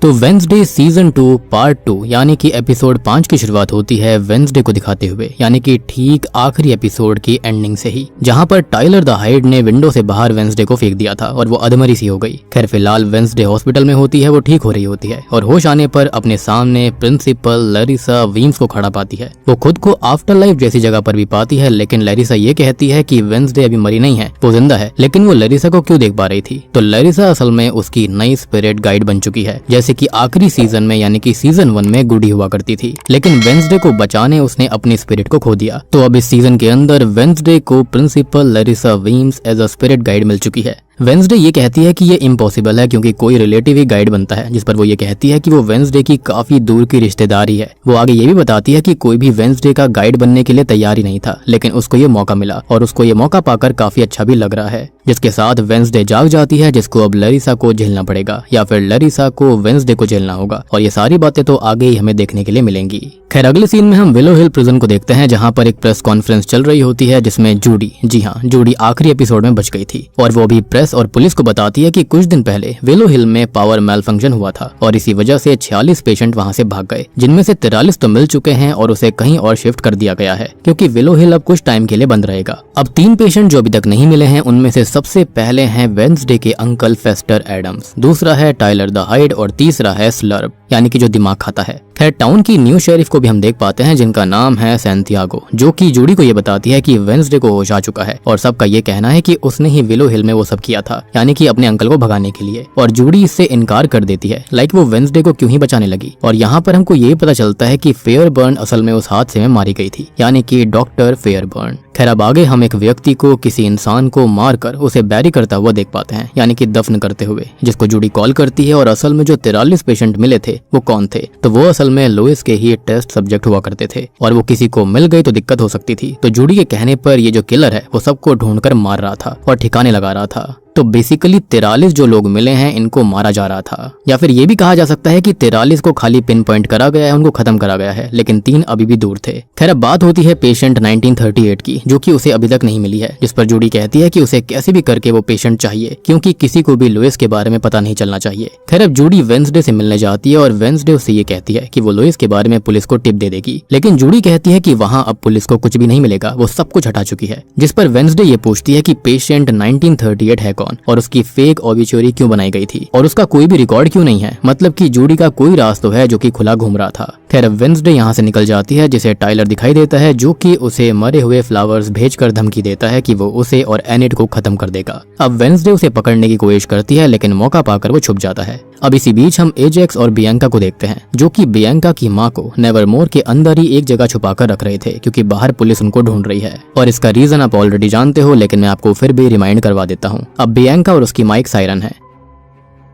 तो Wednesday season 2 part 2 यानी कि एपिसोड 5 की शुरुआत होती है वेंसडे को दिखाते हुए, यानी कि ठीक आखिरी एपिसोड की एंडिंग से ही, जहां पर टाइलर द हाइड ने विंडो से बाहर वेंसडे को फेंक दिया था और वो अधमरी सी हो गई। खैर फिलहाल वेंसडे हॉस्पिटल में होती है, वो ठीक हो रही होती है और होश आने पर अपने सामने प्रिंसिपल लैरिसा वीम्स को खड़ा पाती है। वो खुद को आफ्टर लाइफ जैसी जगह पर भी पाती है, लेकिन लैरिसा ये कहती है कि वेंसडे अभी मरी नहीं है, वो जिंदा है। लेकिन वो लैरिसा को क्यों देख पा रही थी? तो लैरिसा असल में उसकी नई स्पिरिट गाइड बन चुकी है, जैसे कि आखिरी सीजन में यानी कि सीजन 1 में गुडी हुआ करती थी। लेकिन वेंसडे को बचाने उसने अपनी स्पिरिट को खो दिया। तो अब इस सीजन के अंदर वेंसडे को principal Larissa Weems as a spirit guide मिल चुकी है। वेंसडे ये कहती है कि ये इम्पॉसिबल है क्योंकि कोई रिलेटिव ही गाइड बनता है, जिस पर वो ये कहती है कि वो वेंसडे की काफी दूर की रिश्तेदारी है। वो आगे ये भी बताती है कि कोई भी वेंसडे का गाइड बनने के लिए तैयार ही नहीं था, लेकिन उसको ये मौका मिला और उसको ये मौका पाकर काफी अच्छा भी लग रहा है। जिसके साथ वेंसडे जाग जाती है, जिसको अब लैरिसा को झेलना पड़ेगा या फिर लैरिसा को वेंसडे को झेलना होगा, और ये सारी बातें तो आगे ही हमें देखने के लिए मिलेंगी। खैर अगले सीन में हम विलो हिल प्रिजन को देखते हैं, जहां पर एक प्रेस कॉन्फ्रेंस चल रही होती है जिसमें जूडी, जी हाँ जूडी आखिरी एपिसोड में बच गई थी और वो भी प्रेस और पुलिस को बताती है कि कुछ दिन पहले विलो हिल में पावर मेल फंक्शन हुआ था और इसी वजह से 46 पेशेंट वहां से भाग गए, जिनमें से 43 तो मिल चुके हैं और उसे कहीं और शिफ्ट कर दिया गया है क्योंकि विलो हिल अब कुछ टाइम के लिए बंद रहेगा। अब 3 पेशेंट जो अभी तक नहीं मिले हैं, उनमें से सबसे पहले हैं वेंसडे के अंकल फेस्टर एडम्स, दूसरा है टाइलर द हाइड और तीसरा है स्लर्प यानी कि जो दिमाग खाता है। खैर टाउन की न्यू शेरिफ को भी हम देख पाते हैं जिनका नाम है सैंटियागो, जो कि जूडी को ये बताती है कि वेंसडे को होश आ चुका है और सबका ये कहना है कि उसने ही विलो हिल में वो सब किया था, यानी कि अपने अंकल को भगाने के लिए। और जूडी इससे इनकार कर देती है, लाइक वो वेंसडे को क्यों ही बचाने लगी। और यहाँ पर हमको ये पता चलता है कि फेयरबर्न असल में उस हादसे में मारी गई थी, यानी कि डॉक्टर फेयरबर्न। खैर अब आगे हम एक व्यक्ति को, किसी इंसान को मारकर उसे बैरी करता हुआ देख पाते हैं, यानी कि दफन करते हुए, जिसको जूडी कॉल करती है। और असल में जो 43 पेशेंट मिले थे वो कौन थे? तो वो असल में लुइस के ही टेस्ट सब्जेक्ट हुआ करते थे और वो किसी को मिल गई तो दिक्कत हो सकती थी। तो जूडी के कहने पर ये जो किलर है वो सबको ढूंढकर मार रहा था और ठिकाने लगा रहा था। तो बेसिकली 43 जो लोग मिले हैं इनको मारा जा रहा था, या फिर ये भी कहा जा सकता है कि 43 को खाली पिन पॉइंट करा गया है, उनको खत्म करा गया है, लेकिन 3 अभी भी दूर थे। खैर अब बात होती है पेशेंट 1938 की, जो कि उसे अभी तक नहीं मिली है, जिस पर जूडी कहती है कि उसे कैसे भी करके वो पेशेंट चाहिए क्योंकि किसी को भी लुइस के बारे में पता नहीं चलना चाहिए। खैर अब जूडी वेंसडे से मिलने जाती है और वेंसडे उससे ये कहती है कि वो लुइस के बारे में पुलिस को टिप दे देगी, लेकिन जूडी कहती है कि वहाँ अब पुलिस को कुछ भी नहीं मिलेगा, वो सब कुछ हटा चुकी है। जिस पर वेंसडे ये पूछती है कि पेशेंट 1938 है कौन और उसकी फेक ऑबिचुरी क्यों बनाई गई थी और उसका कोई भी रिकॉर्ड क्यों नहीं है, मतलब कि जूडी का कोई राज तो है जो कि खुला घूम रहा था। खैर वेंसडे यहाँ से निकल जाती है, जिसे टाइलर दिखाई देता है, जो कि उसे मरे हुए फ्लावर्स भेजकर धमकी देता है कि वो उसे और एनिड को खत्म कर देगा। अब वेंसडे उसे पकड़ने की कोशिश करती है, लेकिन मौका पाकर वो छुप जाता है। अब इसी बीच हम एजेक्स और बियांका को देखते हैं, जो कि बियांका की माँ को नेवरमोर के अंदर ही एक जगह छुपाकर रख रहे थे क्योंकि बाहर पुलिस उनको ढूंढ रही है। और इसका रीजन आप ऑलरेडी जानते हो, लेकिन मैं आपको फिर भी रिमाइंड करवा देता हूँ। अब बियांका और उसकी माइक सायरन है।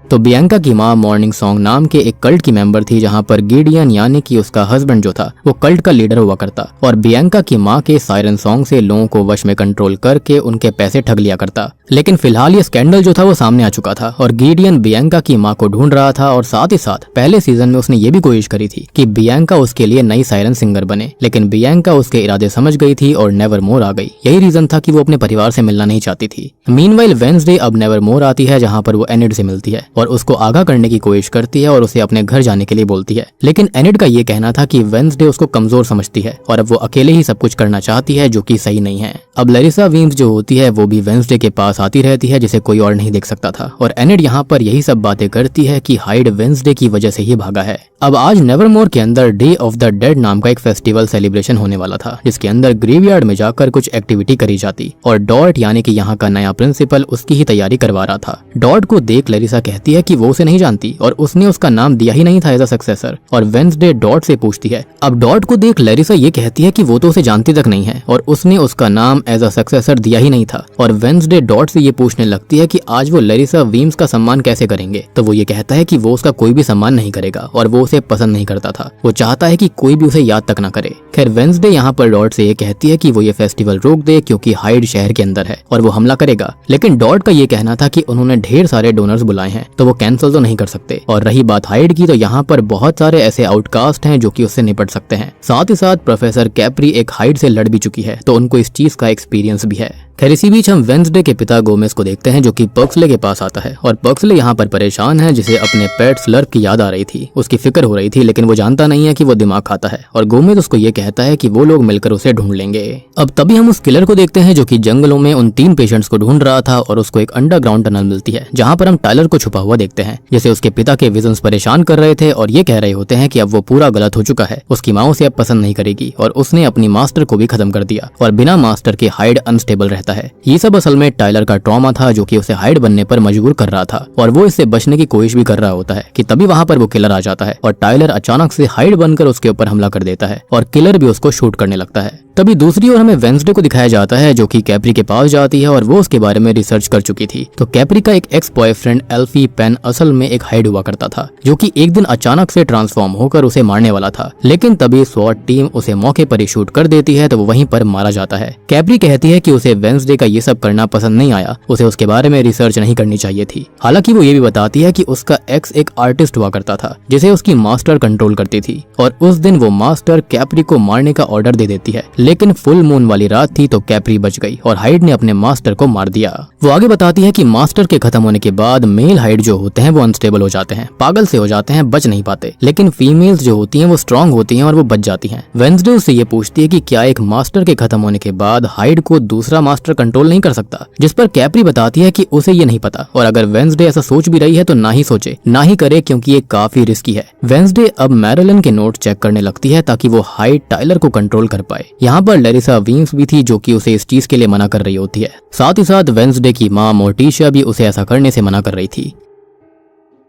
तो बियांका की माँ मॉर्निंग सॉन्ग नाम के एक कल्ट की मेंबर थी, जहाँ पर गिडियन यानी कि उसका हस्बैंड जो था वो कल्ट का लीडर हुआ करता और बियांका की माँ के सायरन सॉन्ग से लोगों को वश में कंट्रोल करके उनके पैसे ठग लिया करता। लेकिन फिलहाल ये स्कैंडल जो था वो सामने आ चुका था और गिडियन बियांका की माँ को ढूंढ रहा था और साथ ही साथ पहले सीजन में उसने ये भी कोशिश करी थी कि बियांका उसके लिए नई सायरन सिंगर बने, लेकिन बियांका उसके इरादे समझ गई थी और नेवरमोर आ गई। यही रीजन था कि वो अपने परिवार से मिलना नहीं चाहती थी। मीनवाइल वेंसडे अब नेवरमोर आती है, जहाँ पर वो एनिड से मिलती है और उसको आगाह करने की कोशिश करती है और उसे अपने घर जाने के लिए बोलती है। लेकिन एनिड का ये कहना था कि वेंसडे उसको कमजोर समझती है और अब वो अकेले ही सब कुछ करना चाहती है, जो कि सही नहीं है। अब लैरिसा वीम्स जो होती है वो भी वेंसडे के पास आती रहती है, जिसे कोई और नहीं देख सकता था, और एनिड यहाँ पर यही सब बातें करती है कि हाइड वेंसडे की वजह से ही भागा है। अब आज नेवरमोर के अंदर डे ऑफ द डेड नाम का एक फेस्टिवल सेलिब्रेशन होने वाला था, जिसके अंदर ग्रेवयार्ड में जाकर कुछ एक्टिविटी करी जाती और डॉट यानी कि यहाँ का नया प्रिंसिपल उसकी ही तैयारी करवा रहा था। डॉट को देख लैरिसा कहती है कि वो उसे नहीं जानती और उसने उसका नाम दिया ही नहीं था एज अ सक्सेसर, और वेंसडे डॉट से पूछती है। अब डॉट को देख लैरिसा ये कहती है कि वो तो उसे जानती तक नहीं है और उसने उसका नाम एज अ सक्सेसर दिया ही नहीं था, और वेंसडे डॉट से ये पूछने लगती है कि आज वो लैरिसा वीम्स का सम्मान कैसे करेंगे। तो वो ये कहता है कि वो उसका कोई भी सम्मान नहीं करेगा और वो उसे पसंद नहीं करता था, वो चाहता है कि कोई भी उसे याद तक ना करे। खैर वेंसडे यहाँ पर डॉट से ये कहती है कि वो ये फेस्टिवल रोक दे क्योंकि हाइड शहर के अंदर है और वो हमला करेगा, लेकिन डॉट का ये कहना था कि उन्होंने ढेर सारे डोनर्स बुलाए हैं तो वो कैंसिल तो नहीं कर सकते। और रही बात हाइड की, तो यहाँ पर बहुत सारे ऐसे आउटकास्ट हैं जो कि उससे निपट सकते हैं। साथ ही साथ प्रोफेसर कैप्री एक हाइड से लड़ भी चुकी है, तो उनको इस चीज का एक्सपीरियंस भी है। खैर इसी बीच हम वेंसडे के पिता गोमेज को देखते हैं जो कि पर्क्सले के पास आता है और पर्क्सले यहाँ पर परेशान है, जिसे अपने पेट स्लर्प की याद आ रही थी। उसकी फिक्र हो रही थी लेकिन वो जानता नहीं है कि वो दिमाग खाता है और गोमेज उसको ये कहता है कि वो लोग मिलकर उसे ढूंढ लेंगे। अब तभी हम उस किलर को देखते हैं जो कि जंगलों में उन 3 पेशेंट्स को ढूंढ रहा था और उसको एक अंडरग्राउंड टनल मिलती है जहाँ पर हम टाइलर को छुपा हुआ देखते हैं, जिसे उसके पिता के विजन्स परेशान कर रहे थे और ये कह रहे होते हैं कि अब वो पूरा गलत हो चुका है, उसकी माँ उसे अब पसंद नहीं करेगी और उसने अपनी मास्टर को भी खत्म कर दिया और बिना मास्टर के हाइड अनस्टेबल रहता है। ये सब असल में टाइलर का ट्रॉमा था जो कि उसे हाइड बनने पर मजबूर कर रहा था और वो इससे बचने की कोशिश भी कर रहा होता है कि तभी वहाँ पर वो किलर आ जाता है और टाइलर अचानक से हाइड बनकर उसके ऊपर हमला कर देता है और किलर भी उसको शूट करने लगता है। तभी दूसरी ओर हमें वेंसडे को दिखाया जाता है जो कि कैप्री के पास जाती है और वो उसके बारे में रिसर्च कर चुकी थी। तो कैप्री का एक एक्स बॉयफ्रेंड एल्फी पेन असल में एक हाइड हुआ करता था जो कि एक दिन अचानक से ट्रांसफॉर्म होकर उसे मारने वाला था, लेकिन तभी स्वॉट टीम उसे मौके पर ही शूट कर देती है तो वो वहीं पर मारा जाता है। कैप्री कहती है कि उसे वेंसडे का ये सब करना पसंद नहीं आया, उसे उसके बारे में रिसर्च नहीं करनी चाहिए थी। हालांकि वो ये भी बताती है कि उसका एक्स एक आर्टिस्ट हुआ करता था जिसे उसकी मास्टर कंट्रोल करती थी और उस दिन वो मास्टर कैप्री को मारने का ऑर्डर दे देती है, लेकिन फुल मून वाली रात थी तो कैप्री बच गई और हाइड ने अपने मास्टर को मार दिया। वो आगे बताती है कि मास्टर के खत्म होने के बाद मेल हाइड जो होते हैं वो अनस्टेबल हो जाते हैं, पागल से हो जाते हैं, बच नहीं पाते, लेकिन फीमेल्स जो होती हैं वो स्ट्रांग होती हैं और वो बच जाती हैं। वेंसडे उससे ये पूछती है कि क्या एक मास्टर के खत्म होने के बाद हाइड को दूसरा मास्टर कंट्रोल नहीं कर सकता, जिस पर कैप्री बताती है कि उसे ये नहीं पता और अगर वेंसडे ऐसा सोच भी रही है तो ना ही सोचे, ना ही करे, क्योंकि ये काफी रिस्की है। वेंसडे अब मैरिलन के नोट चेक करने लगती है ताकि वो हाइड टाइलर को कंट्रोल कर पाए। यहाँ पर लेरिसा वीम्स भी थी जो कि उसे इस चीज के लिए मना कर रही होती है। साथ ही साथ वेंसडे की माँ मोर्टिशिया भी उसे ऐसा करने से मना कर रही थी।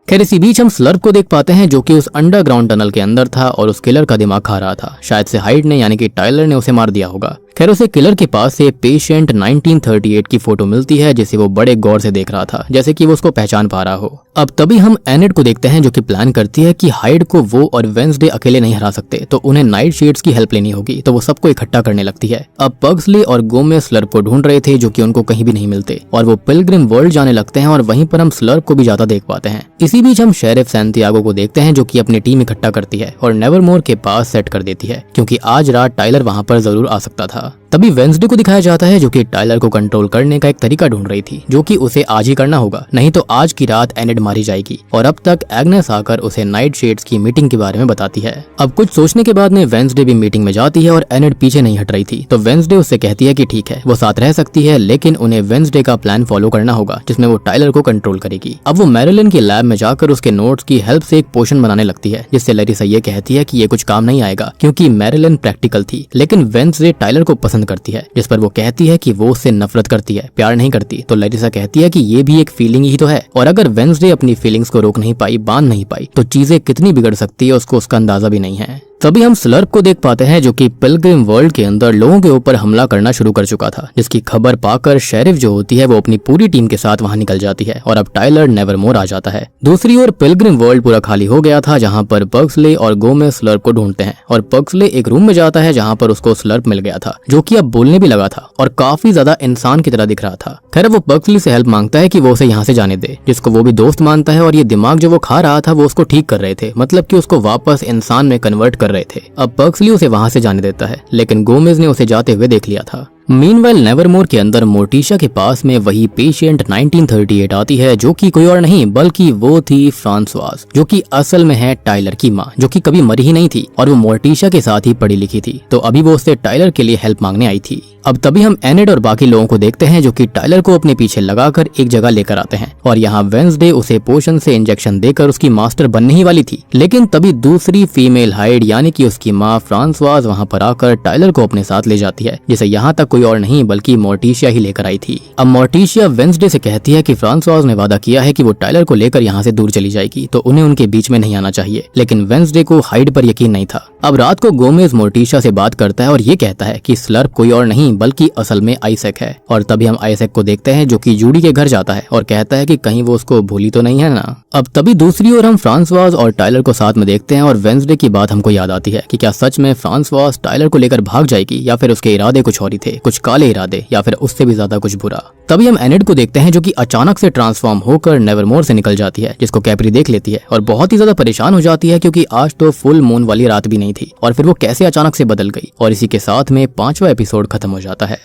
खैर इसी बीच हम स्लर्प को देख पाते हैं जो कि उस अंडरग्राउंड टनल के अंदर था और उस किलर का दिमाग खा रहा था। शायद से हाइड ने यानी कि टाइलर ने उसे मार दिया होगा। खैर उसे किलर के पास से पेशेंट 1938 की फोटो मिलती है जिसे वो बड़े गौर से देख रहा था, जैसे कि वो उसको पहचान पा रहा हो। अब तभी हम एनिड को देखते हैं जो कि प्लान करती है कि हाइड को वो और वेंसडे अकेले नहीं हरा सकते, तो उन्हें नाइट शेड्स की हेल्प लेनी होगी। तो वो सबको इकट्ठा करने लगती है। अब पर्क्सले और गोमेज स्लर्प को ढूंढ रहे थे जो कि उनको कहीं भी नहीं मिलते और वो पिलग्रिम वर्ल्ड जाने लगते हैं और वहीं पर हम स्लर्प को भी ज्यादा देख पाते हैं। इसी बीच हम शेरिफ सैंटियागो को देखते हैं जो कि अपनी टीम इकट्ठा करती है और नेवरमोर के पास सेट कर देती है क्योंकि आज रात टाइलर वहां पर जरूर आ सकता था। तभी वेंसडे को दिखाया जाता है जो कि टाइलर को कंट्रोल करने का एक तरीका ढूंढ रही थी जो कि उसे आज ही करना होगा, नहीं तो आज की रात एनिड मारी जाएगी। और अब तक एग्नेस आकर उसे नाइट शेड्स की मीटिंग के बारे में बताती है। अब कुछ सोचने के बाद में वेंसडे भी मीटिंग में जाती है और एनिड पीछे नहीं हट रही थी, तो वेंसडे उससे कहती है कि ठीक है वो साथ रह सकती है, लेकिन उन्हें वेंसडे का प्लान फॉलो करना होगा जिसमें वो टाइलर को कंट्रोल करेगी। अब वो मैरिलन के लैब में जाकर उसके नोट्स की हेल्प से एक पोशन बनाने लगती है, जिससे लेरिसा ये कहती है कि ये कुछ काम नहीं आएगा क्योंकि मैरिलन प्रैक्टिकल थी, लेकिन वेंसडे टाइलर को पसंद करती है, जिस पर वो कहती है कि वो उससे नफरत करती है, प्यार नहीं करती। तो लेरिसा कहती है कि ये भी एक फीलिंग ही तो है और अगर वेंसडे अपनी फीलिंग्स को रोक नहीं पाई, बांध नहीं पाई, तो चीजें कितनी बिगड़ सकती है उसको उसका अंदाजा भी नहीं है। तभी हम स्लर्प को देख पाते हैं जो कि पिलग्रिम वर्ल्ड के अंदर लोगों के ऊपर हमला करना शुरू कर चुका था, जिसकी खबर पाकर शेरिफ जो होती है वो अपनी पूरी टीम के साथ वहां निकल जाती है और अब टाइलर नेवरमोर आ जाता है। दूसरी ओर पिलग्रिम वर्ल्ड पूरा खाली हो गया था जहां पर पर्क्सले और गोमेज स्लर्प को ढूंढते हैं और पर्क्सले एक रूम में जाता है जहां पर उसको स्लर्प मिल गया था जो कि अब बोलने भी लगा था और काफी ज्यादा इंसान की तरह दिख रहा था। खैर वो पर्क्सले से हेल्प मांगता है कि वो उसे यहाँ से जाने दे, जिसको वो भी दोस्त मानता है और ये दिमाग जो वो खा रहा था वो उसको ठीक कर रहे थे, मतलब कि उसको वापस इंसान में कन्वर्ट कर रहे थे। अब पर्क्सले उसे वहां से जाने देता है, लेकिन गोमेज ने उसे जाते हुए देख लिया था। मीनवाइल नेवरमोर के अंदर मोर्टिशा के पास में वही पेशेंट 1938 आती है जो कि कोई और नहीं बल्कि वो थी फ्रांसवाज, जो कि असल में है टाइलर की माँ, जो कि कभी मरी ही नहीं थी और वो मोर्टिशा के साथ ही पढ़ी लिखी थी। तो अभी वो उससे टाइलर के लिए हेल्प मांगने आई थी। अब तभी हम एनिड और बाकी लोगों को देखते हैं जो कि टाइलर को अपने पीछे लगाकर एक जगह लेकर आते हैं और यहाँ वेंसडे उसे पोशन से इंजेक्शन देकर उसकी मास्टर बनने ही वाली थी, लेकिन तभी दूसरी फीमेल हाइड यानी कि उसकी माँ फ्रांसवाज वहाँ पर आकर टाइलर को अपने साथ ले जाती है, जिसे यहाँ तक कोई और नहीं बल्कि मोर्टिशिया ही लेकर आई थी। अब मोर्टिशिया वेंसडे से कहती है कि फ्रांसवाज ने वादा किया है कि वो टाइलर को लेकर यहाँ से दूर चली जाएगी, तो उन्हें उनके बीच में नहीं आना चाहिए, लेकिन वेंसडे को हाइड पर यकीन नहीं था। अब रात को गोमेज मोर्टिशिया से बात करता है और ये कहता है कि स्लर्प कोई और नहीं बल्कि असल में आइजैक है। और तभी हम आइजैक को देखते हैं जो कि जूडी के घर जाता है और कहता है कि कहीं वो उसको भूली तो नहीं है ना। अब तभी दूसरी ओर हम फ्रांसवाज और टाइलर को साथ में देखते हैं और वेंसडे की बात हमको याद आती है कि क्या सच में फ्रांसवाज टाइलर को लेकर भाग जाएगी या फिर उसके इरादे कुछ और ही थे, कुछ काले इरादे या फिर उससे भी ज्यादा कुछ बुरा। तभी हम एनिड को देखते हैं जो कि अचानक से ट्रांसफॉर्म होकर नेवरमोर से निकल जाती है, जिसको कैप्री देख लेती है और बहुत ही ज्यादा परेशान हो जाती है क्योंकि आज तो फुल मून वाली रात भी नहीं थी और फिर वो कैसे अचानक से बदल गई। और इसी के साथ में 5वां एपिसोड खत्म हो जाता है।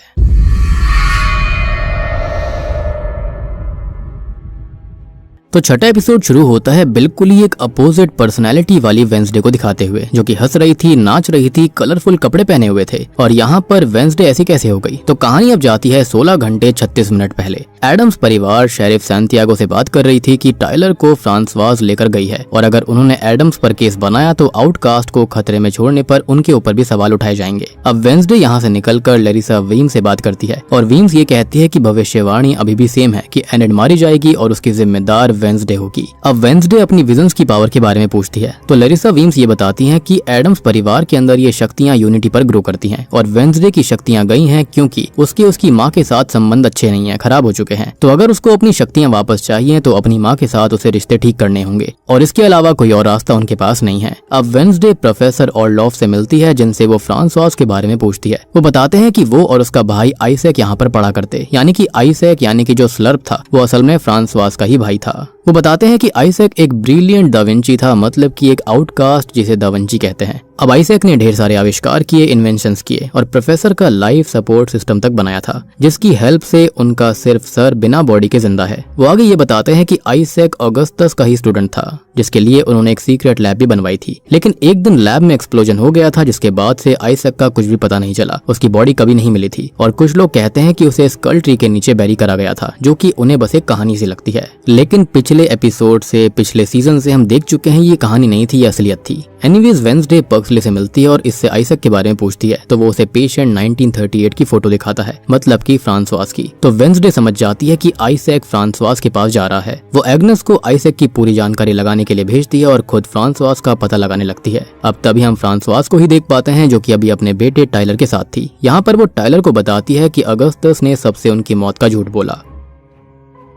तो छठा एपिसोड शुरू होता है बिल्कुल ही एक अपोजिट पर्सनैलिटी वाली वेंसडे को दिखाते हुए, जो कि हंस रही थी, नाच रही थी, कलरफुल कपड़े पहने हुए थे। और यहाँ पर वेंसडे ऐसी कैसे हो गई? तो कहानी अब जाती है 16 घंटे 36 मिनट पहले। एडम्स परिवार शेरिफ सैंटियागो से बात कर रही थी कि टाइलर को फ्रांसवाज लेकर गई है और अगर उन्होंने एडम्स पर केस बनाया तो आउटकास्ट को खतरे में छोड़ने पर उनके ऊपर भी सवाल उठाए जाएंगे। अब वेंसडे यहाँ से निकलकर लैरिसा वीम्स से बात करती है और वीम्स ये कहती है कि भविष्यवाणी अभी भी सेम है कि एनेड मारी जाएगी और उसकी जिम्मेदार वेंसडे होगी। अब वेंसडे अपनी विजन्स की पावर के बारे में पूछती है तो लैरिसा वीम्स ये बताती हैं कि एडम्स परिवार के अंदर ये शक्तियां यूनिटी पर ग्रो करती हैं और वेंसडे की शक्तियां गई हैं क्योंकि उसकी माँ के साथ संबंध अच्छे नहीं है, खराब हो चुके हैं। तो अगर उसको अपनी शक्तियां वापस चाहिए तो अपनी माँ के साथ उसे रिश्ते ठीक करने होंगे और इसके अलावा कोई और रास्ता उनके पास नहीं है। अब वेंसडे प्रोफेसर ऑर्लॉफ से मिलती है जिनसे वो फ्रांसवाज के बारे में पूछती है। वो बताते हैं कि वो और उसका भाई आइजैक यहाँ पर पढ़ा करते, यानी कि आइजैक यानी कि जो स्लर्प था वो असल में फ्रांसवाज का ही भाई था। वो बताते हैं कि आइजैक एक ब्रिलियंट दा विंची था, मतलब कि एक आउटकास्ट जिसे दा विंची कहते हैं। अब आइजैक ने ढेर सारे आविष्कार किए, इन्वेंशंस किए और प्रोफेसर का लाइफ सपोर्ट सिस्टम तक बनाया था जिसकी हेल्प से उनका सिर्फ सर बिना बॉडी के जिंदा है। वो आगे ये बताते हैं कि आइजैक ऑगस्टस का ही स्टूडेंट था जिसके लिए उन्होंने एक सीक्रेट लैब भी बनवाई थी, लेकिन एक दिन लैब में एक्सप्लोजन हो गया था जिसके बाद से आइजैक का कुछ भी पता नहीं चला, उसकी बॉडी कभी नहीं मिली थी और कुछ लोग कहते हैं कि उसे स्कल ट्री के नीचे बैरी करा गया था, जो कि उन्हें बस एक कहानी सी लगती है। लेकिन पिछले एपिसोड से, पिछले सीजन से हम देख चुके हैं ये कहानी नहीं थी, ये असलियत थी। एनीवेज वेंसडे पक्सले से मिलती है और इससे आइजैक के बारे में पूछती है तो वो उसे पेशेंट 1938 की फोटो दिखाता है, मतलब कि फ्रांसवाज की। तो वेंसडे समझ जाती है कि आइजैक फ्रांसवाज के पास जा रहा है। वो एग्नेस को आइजैक की पूरी जानकारी लगाने के लिए भेजती है और खुद फ्रांसवाज का पता लगाने लगती है। अब तभी हम फ्रांसवाज को ही देख पाते हैं जो कि अभी अपने बेटे टाइलर के साथ थी। यहाँ पर वो टाइलर को बताती है कि अगस्टस ने सबसे उनकी मौत का झूठ बोला।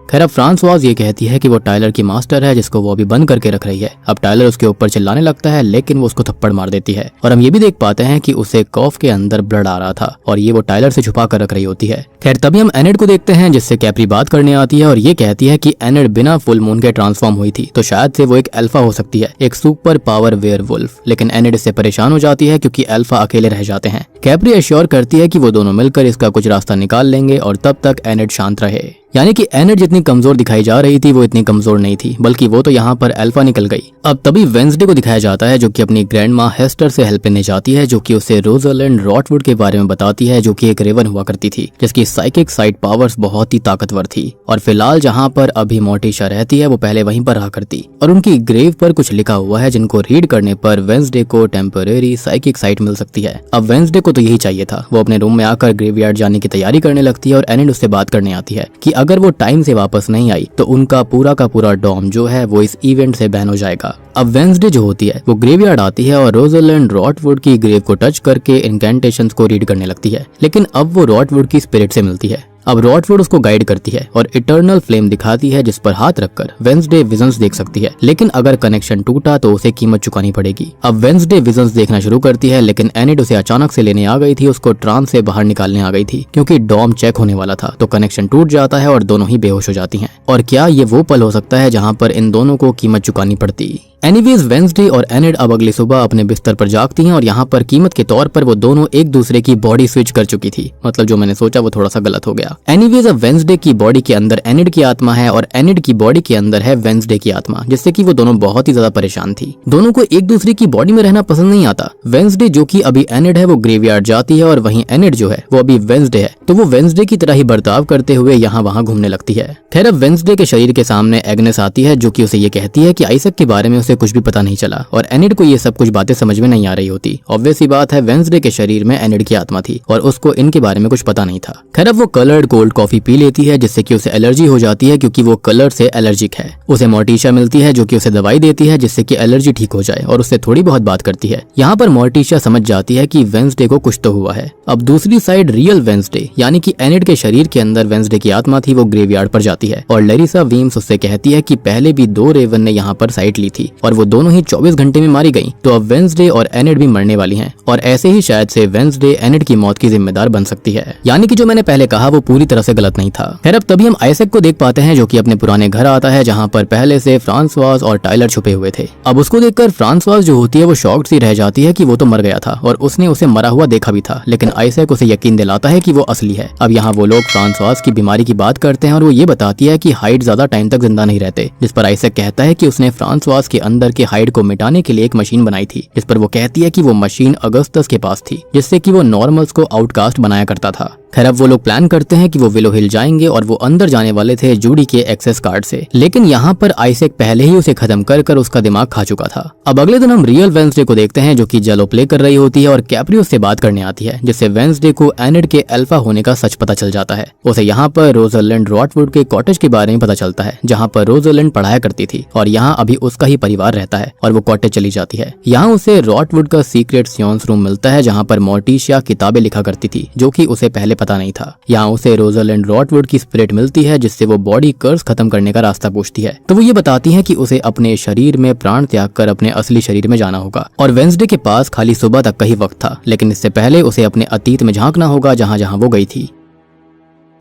खैर अब फ्रांसवाज ये कहती है कि वो टाइलर की मास्टर है जिसको वो अभी बंद करके रख रही है। अब टाइलर उसके ऊपर चिल्लाने लगता है लेकिन वो उसको थप्पड़ मार देती है और हम ये भी देख पाते हैं कि उसे कॉफ के अंदर ब्लड आ रहा था और ये वो टाइलर से छुपा कर रख रही होती है। खैर तभी हम एनेड को देखते हैं जिससे कैप्री बात करने आती है और ये कहती है कि एनेड बिना फुल मून के ट्रांसफॉर्म हुई थी तो शायद से वो एक अल्फा हो सकती है, एक सुपर पावर वेयरवुल्फ। लेकिन एनेड इससे परेशान हो जाती है क्योंकि अल्फा अकेले रह जाते हैं। कैप्री एश्योर करती है कि वो दोनों मिलकर इसका कुछ रास्ता निकाल लेंगे और तब तक एनेड शांत रहे। यानी कि एनेड जितनी कमजोर दिखाई जा रही थी वो इतनी कमजोर नहीं थी, बल्कि वो तो यहाँ पर अल्फा निकल गई। अब तभी वेंसडे को दिखाया जाता है जो कि अपनी ग्रैंड माँ हेस्टर से हेल्प लेने जाती है, जो कि उसे रोजलिंड रॉटवुड के बारे में बताती है, जो कि एक रेवन हुआ करती थी जिसकी साइकिक साइट पावर्स बहुत ही ताकतवर थी। और फिलहाल जहाँ पर अभी मोर्टिशा रहती है वो पहले वहीं पर रहा करती और उनकी ग्रेव पर कुछ लिखा हुआ है जिनको रीड करने पर वेंसडे को टेम्परेरी साइकिक साइट मिल सकती है। अब वेंसडे को तो यही चाहिए था। वो अपने रूम में आकर ग्रेवयार्ड जाने की तैयारी करने लगती है और एनेड उससे बात करने आती है कि अगर वो टाइम से वापस नहीं आई तो उनका पूरा का पूरा डॉम जो है वो इस इवेंट से बैन हो जाएगा। अब वेंसडे जो होती है वो ग्रेवयार्ड आती है और रोजलिंड रॉटवुड की ग्रेव को टच करके इनकैंटेशंस को रीड करने लगती है, लेकिन अब वो रॉटवुड की स्पिरिट से मिलती है। अब रॉटवुड उसको गाइड करती है और इटर्नल फ्लेम दिखाती है जिस पर हाथ रखकर वेंसडे विजन्स देख सकती है, लेकिन अगर कनेक्शन टूटा तो उसे कीमत चुकानी पड़ेगी। अब वेंसडे विजन्स देखना शुरू करती है लेकिन एनेड उसे अचानक से लेने आ गई थी, उसको ट्रांस से बाहर निकालने आ गई थी क्योंकि डॉम चेक होने वाला था। तो कनेक्शन टूट जाता है और दोनों ही बेहोश हो जाती हैं। और क्या ये वो पल हो सकता है जहाँ पर इन दोनों को कीमत चुकानी पड़ती? एनीवेज वेंसडे और एनेड अब अगली सुबह अपने बिस्तर पर जागती हैं और यहाँ पर कीमत के तौर पर वो दोनों एक दूसरे की बॉडी स्विच कर चुकी थी। मतलब जो मैंने सोचा वो थोड़ा सा गलत हो गया। एनीवेज अब वेंसडे की बॉडी के अंदर एनेड की आत्मा है और एनेड की बॉडी के अंदर है वेंसडे की आत्मा, जिससे कि वो दोनों बहुत ही ज्यादा परेशान थी। दोनों को एक दूसरे की बॉडी में रहना पसंद नहीं आता। वेंसडे जो कि अभी एनेड है वो ग्रेवयार्ड जाती है और वहीं एनेड जो है वो अभी वेंसडे है, तो वो वेंसडे की तरह ही बर्ताव करते हुए यहाँ वहाँ घूमने लगती है। खैर अब वेंसडे के शरीर के सामने एग्नेस आती है जो कि उसे ये कहती है कि आइजैक के बारे में उसे कुछ भी पता नहीं चला और एनेड को ये सब कुछ बातें समझ में नहीं आ रही होती। ऑब्वियस सी बात है वेंसडे के शरीर में एनेड की आत्मा थी और उसको इनके बारे में कुछ पता नहीं था। खैर अब वो कलर्ड कोल्ड कॉफी पी लेती है जिससे कि उसे एलर्जी हो जाती है क्योंकि वो कलर से एलर्जिक है। उसे मोर्टिशा मिलती है जो कि उसे दवाई देती है जिससे कि एलर्जी ठीक हो जाए और उससे थोड़ी बहुत बात करती है। यहाँ पर मोर्टिशा समझ जाती है कि वेंसडे को कुछ तो हुआ है। अब दूसरी साइड रियल वेंसडे यानी कि एनेड के शरीर के अंदर वेंसडे की आत्मा थी, वो ग्रेवयार्ड पर जाती है और लैरिसा वीम्स उससे कहती है कि पहले भी 2 रेवन ने यहाँ पर साइट ली थी और वो दोनों ही 24 घंटे में मारी गई, तो अब वेंसडे और एनेड भी मरने वाली हैं और ऐसे ही शायद से वेंसडे एनेड की मौत की जिम्मेदार बन सकती है। यानी कि जो मैंने पहले कहा वो पूरी तरह से गलत नहीं था। खैर अब तभी हम आइजैक को देख पाते हैं जो कि अपने पुराने घर आता है जहाँ पर पहले से फ्रांसवाज और टाइलर छुपे हुए थे। अब उसको देखकर फ्रांसवाज जो होती है वो शॉक्ड सी रह जाती है कि वो तो मर गया था और उसने उसे मरा हुआ देखा भी था, लेकिन आइजैक उसे यकीन दिलाता है कि वो असली असली है। अब यहाँ वो लोग फ्रांसवास की बीमारी की बात करते हैं और वो ये बताती है कि हाइड ज्यादा टाइम तक जिंदा नहीं रहते, जिस पर आइजैक कहता है कि उसने फ्रांसवास के अंदर के हाइड को मिटाने के लिए एक मशीन बनाई थी, जिस पर वो कहती है कि वो मशीन अगस्तस के पास थी, जिससे कि वो नॉर्मल्स को आउटकास्ट बनाया करता था। खैर अब वो लोग प्लान करते हैं कि वो विलो हिल जाएंगे और वो अंदर जाने वाले थे जूडी के एक्सेस कार्ड से, लेकिन यहाँ पर आइजैक पहले ही उसे खत्म कर उसका दिमाग खा चुका था। अब अगले दिन हम रियल वेंसडे को देखते हैं जो कि जेलो प्ले कर रही होती है और कैप्री उससे बात करने आती है, जिससे वेंसडे को एनिड के अल्फा होने का सच पता चल जाता है। उसे यहाँ पर रोजरलैंड रॉटवुड के कॉटेज के बारे में पता चलता है, जहाँ पर रोजरलैंड पढ़ाया करती थी और यहाँ अभी उसका ही परिवार रहता है और वो कॉटेज चली जाती है। यहाँ उसे रॉटवुड का सीक्रेट सियोंस रूम मिलता है, जहाँ पर मोर्टिशिया किताबें लिखा करती थी, जो कि उसे पहले पता नहीं था। यहाँ उसे रोजरलैंड रॉटवुड की स्पिरिट मिलती है, जिससे वो बॉडी कर्स खत्म करने का रास्ता पूछती है। तो वो ये बताती है कि उसे अपने शरीर में प्राण त्याग कर अपने असली शरीर में जाना होगा और वेंसडे के पास खाली सुबह तक का ही वक्त था, लेकिन इससे पहले उसे अपने अतीत में झांकना होगा जहां जहां वो गई थी।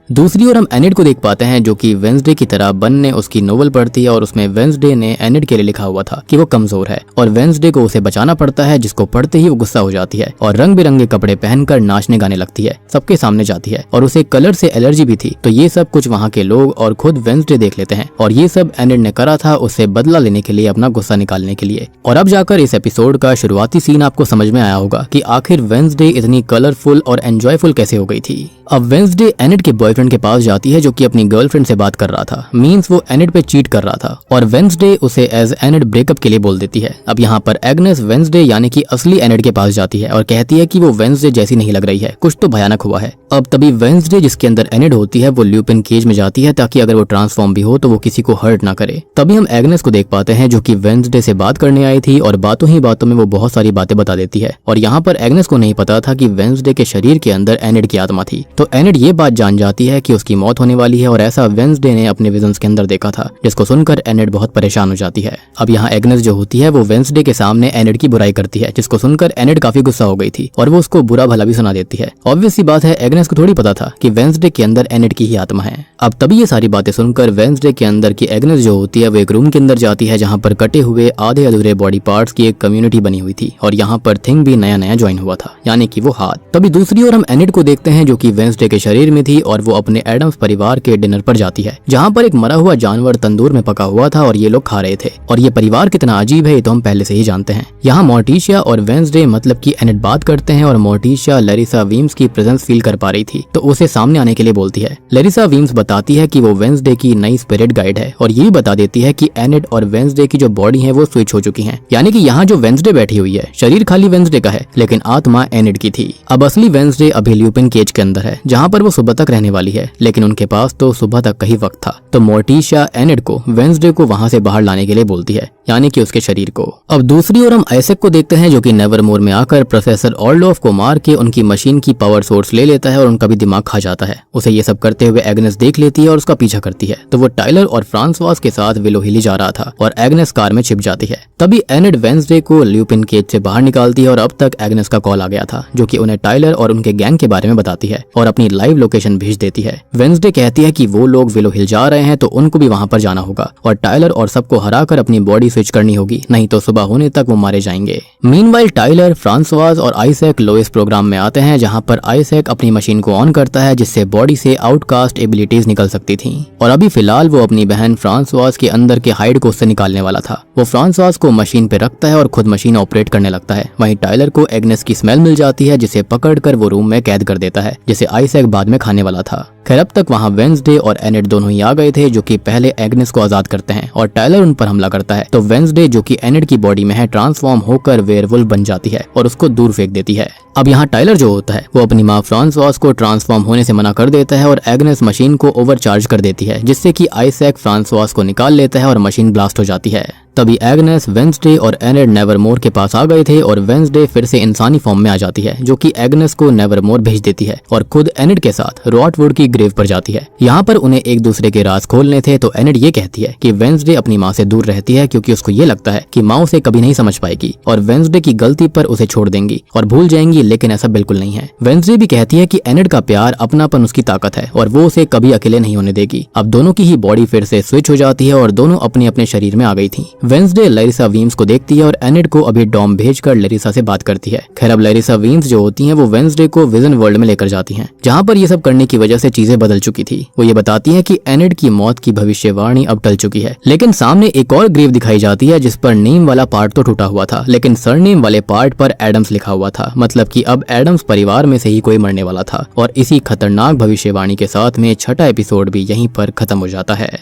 दूसरी ओर हम एनिड को देख पाते हैं जो कि वेंसडे की तरह बन ने उसकी नोवेल पढ़ती है और उसमें वेंसडे ने एनिड के लिए लिखा हुआ था कि वो कमजोर है और वेंसडे को उसे बचाना पड़ता है, जिसको पढ़ते ही वो गुस्सा हो जाती है और रंग बिरंगे कपड़े पहनकर नाचने गाने लगती है, सबके सामने जाती है और उसे कलर से एलर्जी भी थी। तो ये सब कुछ वहाँ के लोग और खुद वेंसडे देख लेते हैं और ये सब एनिड ने करा था उससे बदला लेने के लिए, अपना गुस्सा निकालने के लिए। और अब जाकर इस एपिसोड का शुरुआती सीन आपको समझ में आया होगा कि आखिर वेंसडे इतनी कलरफुल और एंजॉयफुल कैसे हो गई थी। अब वेंसडे एनिड के बॉयफ्रेंड के पास जाती है जो कि अपनी गर्लफ्रेंड से बात कर रहा था, मींस वो एनिड पे चीट कर रहा था और वेंसडे उसे एज एनिड ब्रेकअप के लिए बोल देती है। अब यहाँ पर एग्नेस वेंसडे यानी कि असली एनिड के पास जाती है और कहती है कि वो वेंसडे जैसी नहीं लग रही है, कुछ तो भयानक हुआ है। अब तभी वेंसडे जिसके अंदर एनिड होती है वो ल्यूपिन केज में जाती है ताकि अगर वो ट्रांसफॉर्म भी हो तो वो किसी को हर्ट ना करे। तभी हम एग्नेस को देख पाते हैं जो कि वेंसडे से बात करने आई थी और बातों ही बातों में वो बहुत सारी बातें बता देती है और यहाँ पर एग्नेस को नहीं पता था कि वेंसडे के शरीर के अंदर एनिड की आत्मा थी। तो एनिड ये बात जान जाती है कि उसकी मौत होने वाली है और ऐसा वेंसडे ने अपने विजन्स के अंदर देखा था, जिसको सुनकर एनिड बहुत परेशान हो जाती है। अब यहाँ एग्नेस जो होती है वो वेंसडे के सामने एनिड की बुराई करती है, जिसको सुनकर एनिड काफी गुस्सा हो गई थी और वो उसको बुरा भला भी सुना देती है। ऑब्वियस सी बात है एग्नेस को थोड़ी पता था कि वेंसडे के अंदर एनिड की ही आत्मा है। अब तभी ये सारी बातें सुनकर वेंसडे के अंदर की एग्नेस जो होती है वो एक रूम के अंदर जाती है जहाँ पर कटे हुए आधे अधूरे बॉडी पार्ट्स की एक कम्युनिटी बनी हुई थी और यहाँ पर थिंग भी नया नया ज्वाइन हुआ था, यानी कि वो हाथ। तभी दूसरी ओर हम एनिड को देखते हैं जो कि वेंसडे के शरीर में थी और वो अपने एडम्स परिवार के डिनर पर जाती है, जहाँ पर एक मरा हुआ जानवर तंदूर में पका हुआ था और ये लोग खा रहे थे। और ये परिवार कितना अजीब है ये तो हम पहले से ही जानते हैं। यहाँ मोर्टिशिया और वेंसडे मतलब कि एनिड बात करते हैं और मोर्टिशिया लैरिसा वीम्स की प्रेजेंस फील कर पा रही थी, तो उसे सामने आने के लिए बोलती है। लैरिसा वीम्स बताती है कि वो वेंसडे की नई स्पिरिट गाइड है और ये भी बता देती है कि एनिड और वेंसडे की जो बॉडी है वो स्विच हो चुकी है, यानी कि यहाँ जो वेंसडे बैठी हुई है शरीर खाली वेंसडे का है लेकिन आत्मा एनिड की थी। अब असली वेंसडे अभी ल्यूपिन केज के अंदर है जहाँ पर वो सुबह तक रहने वाली है, लेकिन उनके पास तो सुबह तक का ही वक्त था। तो मोर्टिशिया एनिड को वेंसडे को वहां से बाहर लाने के लिए बोलती है, यानी कि उसके शरीर को। अब दूसरी ओर हम आइजैक को देखते हैं जो कि नेवरमोर में आकर प्रोफेसर ऑल्डोफ को मार के उनकी मशीन की पावर सोर्स ले लेता है और उनका भी दिमाग खा जाता है। उसे ये सब करते हुए एग्नेस देख लेती है और उसका पीछा करती है। तो वो टाइलर और फ्रांसवास के साथ विलो हिली जा रहा था और एग्नेस कार में छिप जाती है। तभी एनिड वेंसडे को ल्यूपिन केज से बाहर निकालती है और अब तक एग्नेस का कॉल आ गया था जो कि उन्हें टाइलर और उनके गैंग के बारे में बताती है और अपनी लाइव लोकेशन भेज देती है। वेंसडे कहती है कि वो लोग विलो हिल जा रहे हैं तो उनको भी वहां पर जाना होगा और टाइलर और सबको हराकर अपनी बॉडी स्विच करनी होगी, नहीं तो सुबह होने तक वो मारे जाएंगे। मीनवाइल टाइलर, फ्रांसवास और आइजैक लोइस प्रोग्राम में आते हैं जहां पर आइजैक अपनी मशीन को ऑन करता है जिससे बॉडी से आउटकास्ट एबिलिटीज निकल सकती थी और अभी फिलहाल वो अपनी बहन फ्रांसवास के अंदर के हाइड को उससे निकालने वाला था। वो फ्रांसवास को मशीन पे रखता है और खुद मशीन ऑपरेट करने लगता है। वहीं टाइलर को एग्नेस की स्मेल मिल जाती है जिसे पकड़कर वो रूम में कैद कर देता है, जिसे आइजैक बाद में खाने वाला था। खैर अब तक वहाँ वेंसडे और एनिड दोनों ही आ गए थे जो कि पहले एग्नेस को आजाद करते हैं और टाइलर उन पर हमला करता है। तो वेंसडे जो कि एनिड की बॉडी में है ट्रांसफॉर्म होकर वेयरवुल्फ बन जाती है और उसको दूर फेंक देती है। अब यहाँ टाइलर जो होता है वो अपनी माँ फ्रांसवास को ट्रांसफॉर्म होने से मना कर देता है और एग्नेस मशीन को ओवरचार्ज कर देती है जिससे कि आइजैक फ्रांसवास को निकाल लेता है और मशीन ब्लास्ट हो जाती है। तभी एग्नेस, वेंसडे और एनिड नेवरमोर के पास आ गए थे और वेंसडे फिर से इंसानी फॉर्म में आ जाती है जो कि एग्नेस को नेवरमोर भेज देती है और खुद एनिड के साथ रॉटवुड की ग्रेव पर जाती है। यहाँ पर उन्हें एक दूसरे के राज खोलने थे। तो एनिड ये कहती है कि वेंसडे अपनी माँ से दूर रहती है क्योंकि उसको ये लगता है कि माँ उसे कभी नहीं समझ पाएगी और वेंसडे की गलती पर उसे छोड़ देंगी और भूल जाएंगी, लेकिन ऐसा बिल्कुल नहीं है। वेंसडे भी कहती है कि एनिड का प्यार, अपनापन उसकी ताकत है और वो उसे कभी अकेले नहीं होने देगी। अब दोनों की ही बॉडी फिर से स्विच हो जाती है और दोनों अपने अपने शरीर में आ गई थी। वेंसडे लैरिसा वीम्स को देखती है और एनिड को अभी डॉम भेजकर लैरिसा से बात करती है। खैर अब लैरिसा वीम्स जो होती हैं वो वेंसडे को विजन वर्ल्ड में लेकर जाती हैं, जहां पर ये सब करने की वजह से चीजें बदल चुकी थी। वो ये बताती हैं कि एनिड की मौत की भविष्यवाणी अब टल चुकी है, लेकिन सामने एक और ग्रेव दिखाई जाती है जिस पर नेम वाला पार्ट तो टूटा हुआ था, लेकिन सरनेम वाले पार्ट पर एडम्स लिखा हुआ था। मतलब कि अब एडम्स परिवार में से ही कोई मरने वाला था। और इसी खतरनाक भविष्यवाणी के साथ में छठा एपिसोड भी यहीं पर खत्म हो जाता है।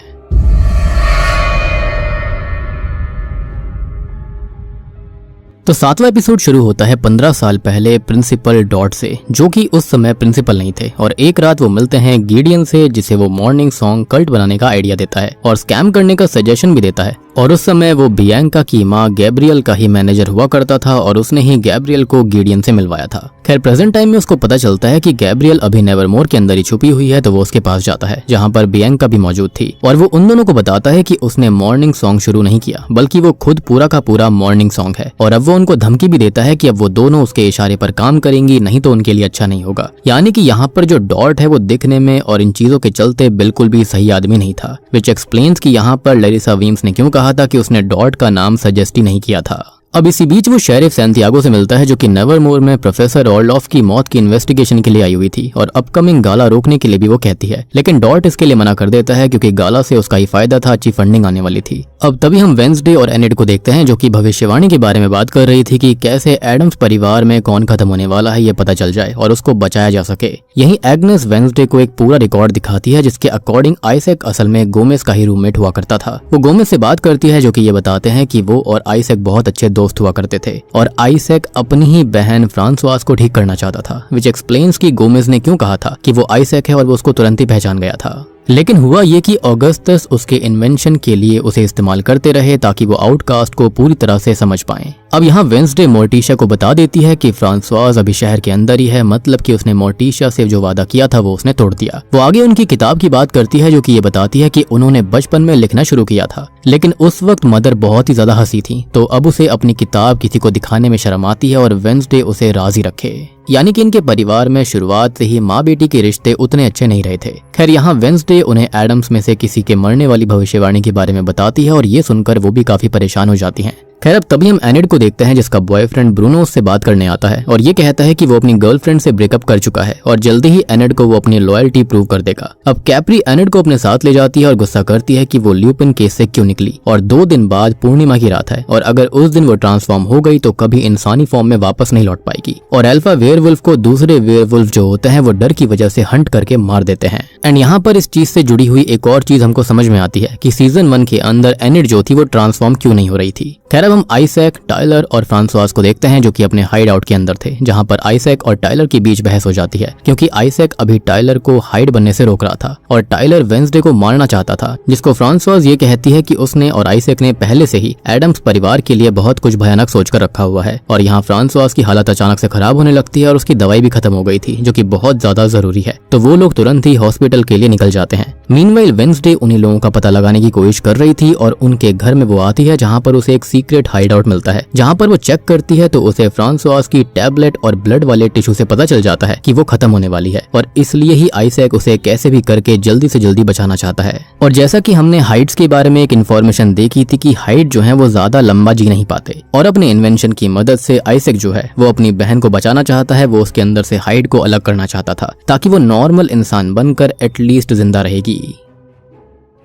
तो सातवां एपिसोड शुरू होता है 15 साल पहले प्रिंसिपल डॉट से, जो कि उस समय प्रिंसिपल नहीं थे। और एक रात वो मिलते हैं गिडियन से, जिसे वो मॉर्निंग सॉन्ग कल्ट बनाने का आइडिया देता है और स्कैम करने का सजेशन भी देता है। और उस समय वो बियांका की माँ गैब्रियल का ही मैनेजर हुआ करता था और उसने ही गैब्रियल को गिडियन से मिलवाया था। खैर प्रेजेंट टाइम में उसको पता चलता है कि गैब्रियल अभी नेवरमोर के अंदर ही छुपी हुई है, तो वो उसके पास जाता है जहाँ पर बियांका भी मौजूद थी। और वो उन दोनों को बताता है कि उसने मॉर्निंग सॉन्ग शुरू नहीं किया, बल्कि वो खुद पूरा का पूरा मॉर्निंग सॉन्ग है। और अब वो उनको धमकी भी देता है कि अब वो दोनों उसके इशारे पर काम करेंगी, नहीं तो उनके लिए अच्छा नहीं होगा। यानी कि यहाँ पर जो डॉट है वो दिखने में और इन चीजों के चलते बिल्कुल भी सही आदमी नहीं था, विच एक्सप्लेन्स कि यहाँ पर लैरिसा वीम्स ने क्यों कहा था कि उसने डॉट का नाम सजेस्ट ही नहीं किया था। अब इसी बीच वो शेरिफ सैंटियागो से मिलता है, जो कि नेवरमोर में प्रोफेसर ऑर्लॉफ की मौत की इन्वेस्टिगेशन के लिए आई हुई थी और अपकमिंग गाला रोकने के लिए भी वो कहती है, लेकिन डॉट इसके लिए मना कर देता है क्योंकि गाला से उसका ही फायदा था, अच्छी फंडिंग आने वाली थी। अब तभी हम वेंसडे और एनिड को देखते हैं, जो कि भविष्यवाणी के बारे में बात कर रही थी कि कैसे एडम्स परिवार में कौन खत्म होने वाला है ये पता चल जाए और उसको बचाया जा सके। यही एग्नेस वेंसडे को एक पूरा रिकॉर्ड दिखाती है, जिसके अकॉर्डिंग आइजैक असल में गोमेज का ही रूममेट हुआ करता था। वो गोमेज से बात करती है, जो कि ये बताते हैं कि वो और आइजैक बहुत अच्छे दोस्त हुआ करते थे और आइजैक अपनी ही बहन फ्रांसवास को ठीक करना चाहता था, विच एक्सप्लेन्स कि गोमेज ने क्यों कहा था कि वो आइजैक है और वो उसको तुरंत ही पहचान गया था। लेकिन हुआ ये कि ऑगस्टस उसके इन्वेंशन के लिए उसे इस्तेमाल करते रहे ताकि वो आउटकास्ट को पूरी तरह से समझ पाएं। अब यहाँ वेंसडे मोर्टिशा को बता देती है कि फ्रांसवास अभी शहर के अंदर ही है, मतलब कि उसने मोर्टिशा से जो वादा किया था वो उसने तोड़ दिया। वो आगे उनकी किताब की बात करती है, जो कि ये बताती है कि उन्होंने बचपन में लिखना शुरू किया था, लेकिन उस वक्त मदर बहुत ही ज्यादा हंसी थी, तो अब उसे अपनी किताब किसी को दिखाने में शर्म आती है और वेंसडे उसे राजी रखे। यानी कि इनके परिवार में शुरुआत से ही माँ बेटी के रिश्ते उतने अच्छे नहीं रहे थे। खैर यहाँ वेंसडे उन्हें एडम्स में से किसी के मरने वाली भविष्यवाणी के बारे में बताती है और ये सुनकर वो भी काफी परेशान हो जाती हैं। खैर अब तभी हम एनिड को देखते हैं, जिसका बॉयफ्रेंड ब्रूनो उससे बात करने आता है और ये कहता है कि वो अपनी गर्लफ्रेंड से ब्रेकअप कर चुका है और जल्दी ही एनिड को वो अपनी लॉयल्टी प्रूव कर देगा। अब कैप्री एनिड को अपने साथ ले जाती है और गुस्सा करती है कि वो ल्यूपिन केस से क्यों निकली और 2 दिन बाद पूर्णिमा की रात है और अगर उस दिन वो ट्रांसफॉर्म हो गई तो कभी इंसानी फॉर्म में वापस नहीं लौट पाएगी। और अल्फा वेयरवुल्फ को दूसरे वेयरवुल्फ जो होते हैं वो डर की वजह से हंट करके मार देते हैं। एंड यहाँ पर इस चीज से जुड़ी हुई एक और चीज हमको समझ में आती है कि सीजन 1 के अंदर एनिड जो थी वो ट्रांसफॉर्म क्यों नहीं हो रही थी। खैर अब हम आइजैक, टाइलर और फ्रांसवास को देखते हैं, जो कि अपने हाइड आउट के अंदर थे, जहां पर आइजैक और टाइलर के बीच बहस हो जाती है क्योंकि आइजैक अभी टाइलर को हाइड बनने से रोक रहा था और टाइलर वेंसडे को मारना चाहता था, जिसको फ्रांसवास ये कहती है कि उसने और आइजैक ने पहले से ही एडम्स परिवार के लिए बहुत कुछ भयानक सोचकर रखा हुआ है। और यहाँ फ्रांसवास की हालत अचानक से खराब होने लगती है और उसकी दवाई भी खत्म हो गई थी, जो कि बहुत ज्यादा जरूरी है, तो वो लोग तुरंत ही हॉस्पिटल के लिए निकल जाते हैं। मीनवाइल वेंसडे उन्हीं लोगों का पता लगाने की कोशिश कर रही थी और उनके घर में वो आती है, जहाँ पर उसे एक सीक्रेट हाइड आउट मिलता है। जहाँ पर वो चेक करती है तो उसे फ्रांसवास की टैबलेट और ब्लड वाले टिश्यू से पता चल जाता है कि वो खत्म होने वाली है और इसलिए ही आइजैक उसे कैसे भी करके जल्दी से जल्दी बचाना चाहता है। और जैसा कि हमने हाइड्स के बारे में एक इन्फॉर्मेशन देखी थी कि हाइड जो है वो ज्यादा लंबा जी नहीं पाते और अपने इन्वेंशन की मदद से आइजैक जो है वो अपनी बहन को बचाना चाहता है। वो उसके अंदर से हाइड को अलग करना चाहता था ताकि वो नॉर्मल इंसान बनकर एटलीस्ट जिंदा रहेगी।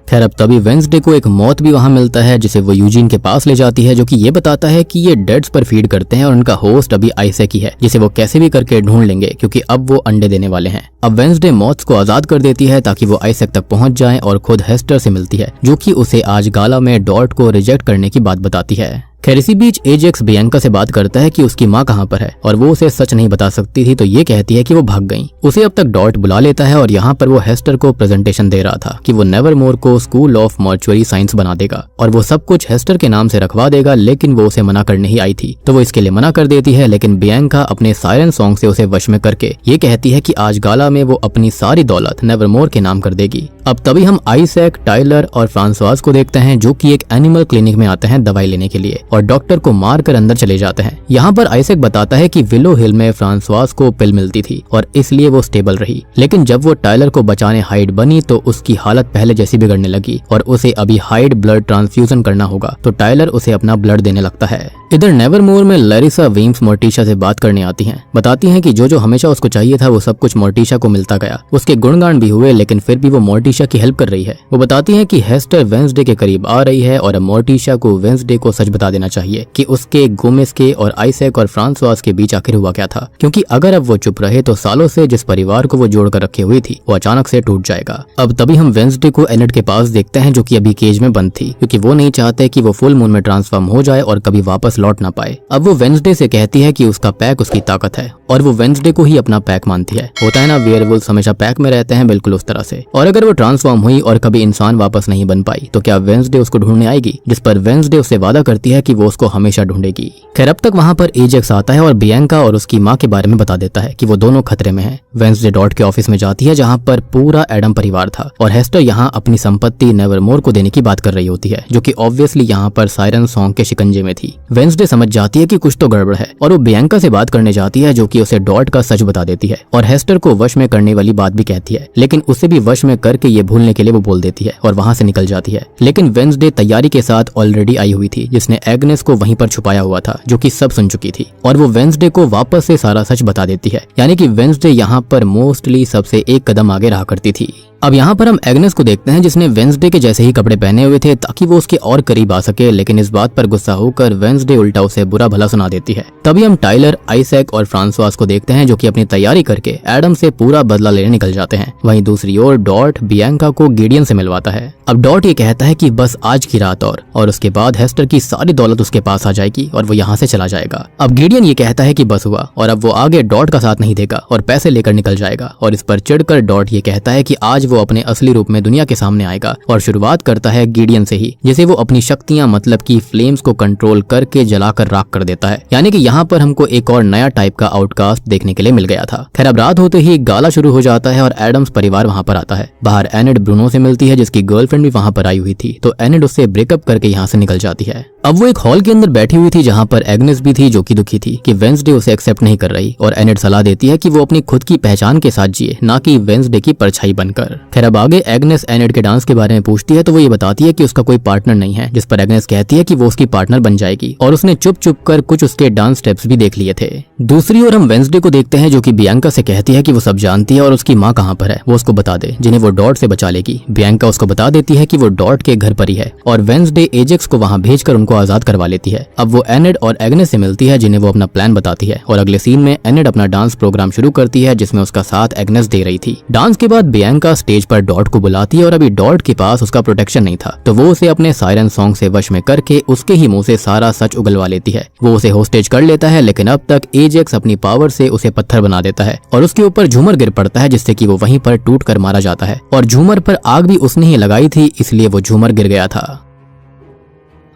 खैर अब तभी वेंसडे को एक मौत भी वहां मिलता है, जिसे वो यूजीन के पास ले जाती है, जो कि ये बताता है कि ये डेड्स पर फीड करते हैं और उनका होस्ट अभी आइजैक ही है, जिसे वो कैसे भी करके ढूंढ लेंगे क्योंकि अब वो अंडे देने वाले हैं। अब वेंसडे मॉथ्स को आजाद कर देती है ताकि वो आइजैक तक पहुंच जाए और खुद हेस्टर से मिलती है, जो कि उसे आज गाला में डॉट को रिजेक्ट करने की बात बताती है। खैर इसी बीच एजेक्स बियांका से बात करता है कि उसकी माँ कहाँ पर है और वो उसे सच नहीं बता सकती थी, तो ये कहती है कि वो भाग गई। उसे अब तक डॉट बुला लेता है और यहाँ पर वो हेस्टर को प्रेजेंटेशन दे रहा था कि वो नेवरमोर को स्कूल ऑफ मॉर्चुअरी साइंस बना देगा और वो सब कुछ हेस्टर के नाम से रखवा देगा, लेकिन वो उसे मना करने ही आई थी, तो वो इसके लिए मना कर देती है। लेकिन बियांका अपने सायरन सॉन्ग से उसे वश में करके ये कहती है कि आज गाला में वो अपनी सारी दौलत नेवरमोर के नाम कर देगी। अब तभी हम आइजैक, टाइलर और फ्रांसवास को देखते हैं, जो कि एक एनिमल क्लिनिक में आते हैं दवाई लेने के लिए और डॉक्टर को मारकर अंदर चले जाते हैं। यहाँ पर आइजैक बताता है कि विलो हिल में फ्रांसवास को पिल मिलती थी और इसलिए वो स्टेबल रही, लेकिन जब वो टाइलर को बचाने हाइड बनी तो उसकी हालत पहले जैसी बिगड़ने लगी और उसे अभी हाइड ब्लड ट्रांसफ्यूजन करना होगा, तो टाइलर उसे अपना ब्लड देने लगता है। इधर नेवरमोर में लैरिसा वीम्स मोर्टिशा से बात करने आती हैं। बताती हैं कि जो हमेशा उसको चाहिए था वो सब कुछ मोर्टिशा को मिलता गया। उसके गुणगान भी हुए, लेकिन फिर भी वो मोर्टिशा की हेल्प कर रही है। वो बताती हैं कि हेस्टर वेंसडे के करीब आ रही है और मोर्टिशा को वेंसडे को सच बता देना चाहिए कि उसके गोमेस के और आइजैक और फ्रांसवास के बीच आखिर हुआ क्या था, क्योंकि अगर अब वो चुप रहे तो सालों से जिस परिवार को वो जोड़ कर रखे हुई थी वो अचानक से टूट जाएगा। अब तभी हम वेंसडे को एनेट के पास देखते हैं, जो कि अभी केज में बंद थी, क्योंकि वो नहीं चाहते कि वो फुल मून में ट्रांसफॉर्म हो जाए और कभी वापस लौट ना पाए। अब वो वेंसडे से कहती है कि उसका पैक उसकी ताकत है और वो वेंसडे को ही अपना पैक मानती है। होता है ना, वेयरवुल्व्स हमेशा पैक में रहते हैं, बिल्कुल उस तरह से। और अगर वो ट्रांसफॉर्म हुई और कभी इंसान वापस नहीं बन पाई तो क्या वेंसडे उसको ढूंढने आएगी, जिस पर वेंसडे उससे वादा करती है कि वो उसको हमेशा ढूंढेगी। खैर, अब तक वहाँ पर एजेक्स आता है और बियांका और उसकी माँ के बारे में बता देता है कि वो दोनों खतरे में हैं। वेंसडे डॉट के ऑफिस में जाती है जहाँ पर पूरा एडम परिवार था और हेस्टर यहाँ अपनी संपत्ति नेवरमोर को देने की बात कर रही होती है, जो कि ऑब्वियसली यहाँ पर सायरन सॉन्ग के शिकंजे में थी। वेंसडे समझ जाती है कि कुछ तो गड़बड़ है और वो बियांका से बात करने जाती है, जो कि उसे डॉट का सच बता देती है और हेस्टर को वश में करने वाली बात भी कहती है, लेकिन उसे भी वश में करके ये भूलने के लिए वो बोल देती है और वहाँ से निकल जाती है। लेकिन वेंसडे तैयारी के साथ ऑलरेडी आई हुई थी, जिसने एग्नेस को वहीं पर छुपाया हुआ था, जो कि सब सुन चुकी थी और वो वेंसडे को वापस से सारा सच बता देती है। यानी कि वेंसडे यहाँ पर मोस्टली सबसे एक कदम आगे रहा करती थी। अब यहाँ पर हम एग्नेस को देखते हैं, जिसने वेंसडे के जैसे ही कपड़े पहने हुए थे ताकि वो उसके और करीब आ सके, लेकिन इस बात पर गुस्सा होकर वेंसडे उल्टा उसे बुरा भला सुना देती है। तभी हम टाइलर, आइजैक और फ्रांसवास को देखते हैं, जो कि अपनी तैयारी करके एडम से पूरा बदला लेने निकल जाते हैं। वहीं दूसरी ओर डॉट बियांका को गिडियन से मिलवाता है। अब डॉट ये कहता है कि बस आज की रात और उसके बाद हेस्टर की सारी दौलत उसके पास आ जाएगी और वो यहाँ से चला जाएगा। अब गिडियन ये कहता है कि बस हुआ और अब वो आगे डॉट का साथ नहीं देगा और पैसे लेकर निकल जाएगा। और इस पर चिढ़कर डॉट ये कहता है कि आज वो अपने असली रूप में दुनिया के सामने आएगा और शुरुआत करता है गिडियन से ही, जिसे वो अपनी शक्तियां मतलब की फ्लेम्स को कंट्रोल करके जलाकर राख कर देता है। यानी कि यहाँ पर हमको एक और नया टाइप का आउटकास्ट देखने के लिए मिल गया था। खैर, अब रात होते ही गाला शुरू हो जाता है और एडम्स परिवार वहाँ पर आता है। बाहर एनेट ब्रूनो से मिलती है, जिसकी गर्लफ्रेंड भी वहाँ पर आई हुई थी, तो एनेट उससे ब्रेकअप करके यहाँ से निकल जाती है। अब वो एक हॉल के अंदर बैठी हुई थी जहाँ पर एग्नेस भी थी, जो कि दुखी थी कि वेंसडे उसे एक्सेप्ट नहीं कर रही और एनेट सलाह देती है कि वो अपनी खुद की पहचान के साथ जिए, ना कि वेंसडे की परछाई बनकर। खैर, अब आगे एग्नेस एनेट के डांस के बारे में पूछती है तो वो ये बताती है कि उसका कोई पार्टनर नहीं है, जिस पर एग्नेस कहती है कि वो उसकी पार्टनर बन जाएगी और उसने चुप चुप कर कुछ उसके डांस स्टेप्स भी देख लिए थे। दूसरी ओर हम वेंसडे को देखते हैं, जो कि बियांका से कहती है कि वो सब जानती है और उसकी माँ कहाँ पर है वो उसको बता दे, जिन्हें वो डॉट से बचा लेगी। बियांका उसको बता देती है कि वो डॉट के घर पर ही है और वेंसडे एजेक्स को वहाँ भेजकर उनको आजाद करवा लेती है। अब वो एनेट और एग्नेस से मिलती है, जिन्हें वो अपना प्लान बताती है और अगले सीन में एनेट अपना डांस प्रोग्राम शुरू करती है, जिसमें उसका साथ एग्नेस दे रही थी। डांस के बाद बियांका स्टेज पर डॉट को बुलाती है और अभी डॉट के पास उसका प्रोटेक्शन नहीं था, तो वो उसे अपने सायरन सॉन्ग से वश में करके उसके ही मुंह से सारा सच उगलवा लेती है। वो उसे होस्टेज कर लेता है, लेकिन अब तक एजेक्स अपनी पावर से उसे पत्थर बना देता है और उसके ऊपर झूमर गिर पड़ता है, जिससे कि वो वहीं पर टूट कर मारा जाता है। और झूमर पर आग भी उसने ही लगाई थी, इसलिए वो झूमर गिर गया था।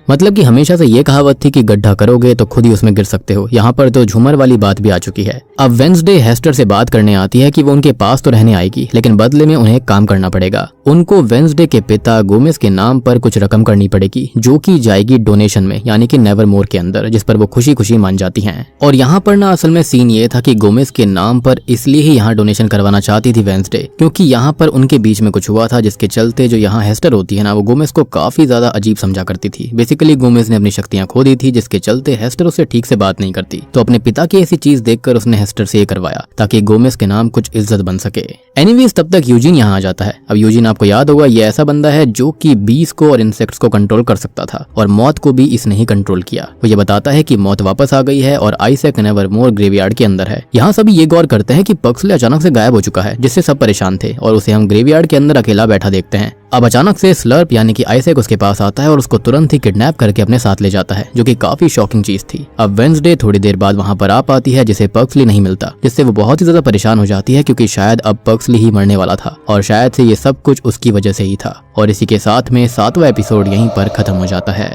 मतलब कि हमेशा से ये कहावत थी कि गड्ढा करोगे तो खुद ही उसमें गिर सकते हो। यहाँ पर तो झूमर वाली बात भी आ चुकी है। अब वेंसडे हेस्टर से बात करने आती है कि वो उनके पास तो रहने आएगी, लेकिन बदले में उन्हें काम करना पड़ेगा। उनको वेंसडे के पिता गोमेस के नाम पर कुछ रकम करनी पड़ेगी, जो की जाएगी डोनेशन में, यानी कि नेवरमोर के अंदर, जिस पर वो खुशी खुशी मान जाती हैं। और यहाँ पर ना असल में सीन ये था कि गोमेस के नाम पर इसलिए ही यहाँ डोनेशन करवाना चाहती थी वेंसडे, क्योंकि यहाँ पर उनके बीच में कुछ हुआ था, जिसके चलते जो यहाँ हेस्टर होती है ना, वो गोमेस को काफी ज्यादा अजीब समझा करती थी। बेसिकली गोमेस ने अपनी शक्तियां खो दी थी, जिसके चलते हेस्टर उससे ठीक से बात नहीं करती। तो अपने पिता की ऐसी चीज देखकर उसने हेस्टर से ये करवाया ताकि गोमेस के नाम कुछ इज्जत बन सके। एनीवेज, तब तक यूजिन यहाँ आ जाता है। अब यूजिन आपको याद होगा, ये ऐसा बंदा है जो कि बीस को और इंसेक्ट्स को कंट्रोल कर सकता था और मौत को भी इसने ही कंट्रोल किया। वो ये बताता है कि मौत वापस आ गई है और आइजैक नेवरमोर ग्रेवयार्ड के अंदर है। यहाँ सभी ये गौर करते हैं कि पक्सले अचानक से गायब हो चुका है, जिससे सब परेशान थे और उसे हम ग्रेवयार्ड के अंदर अकेला बैठा देखते हैं। अब अचानक से स्लर्प यानी कि आइजैक उसके पास आता है और उसको तुरंत ही किडनैप करके अपने साथ ले जाता है, जो कि काफी शॉकिंग चीज थी। अब वेंसडे थोड़ी देर बाद वहाँ पर आ पाती है, जिसे पक्सली नहीं मिलता, जिससे वो बहुत ही ज्यादा परेशान हो जाती है, क्योंकि शायद अब पक्सली ही मरने वाला था और शायद से ये सब कुछ उसकी वजह से ही था। और इसी के साथ में 7वां एपिसोड यहीं पर खत्म हो जाता है।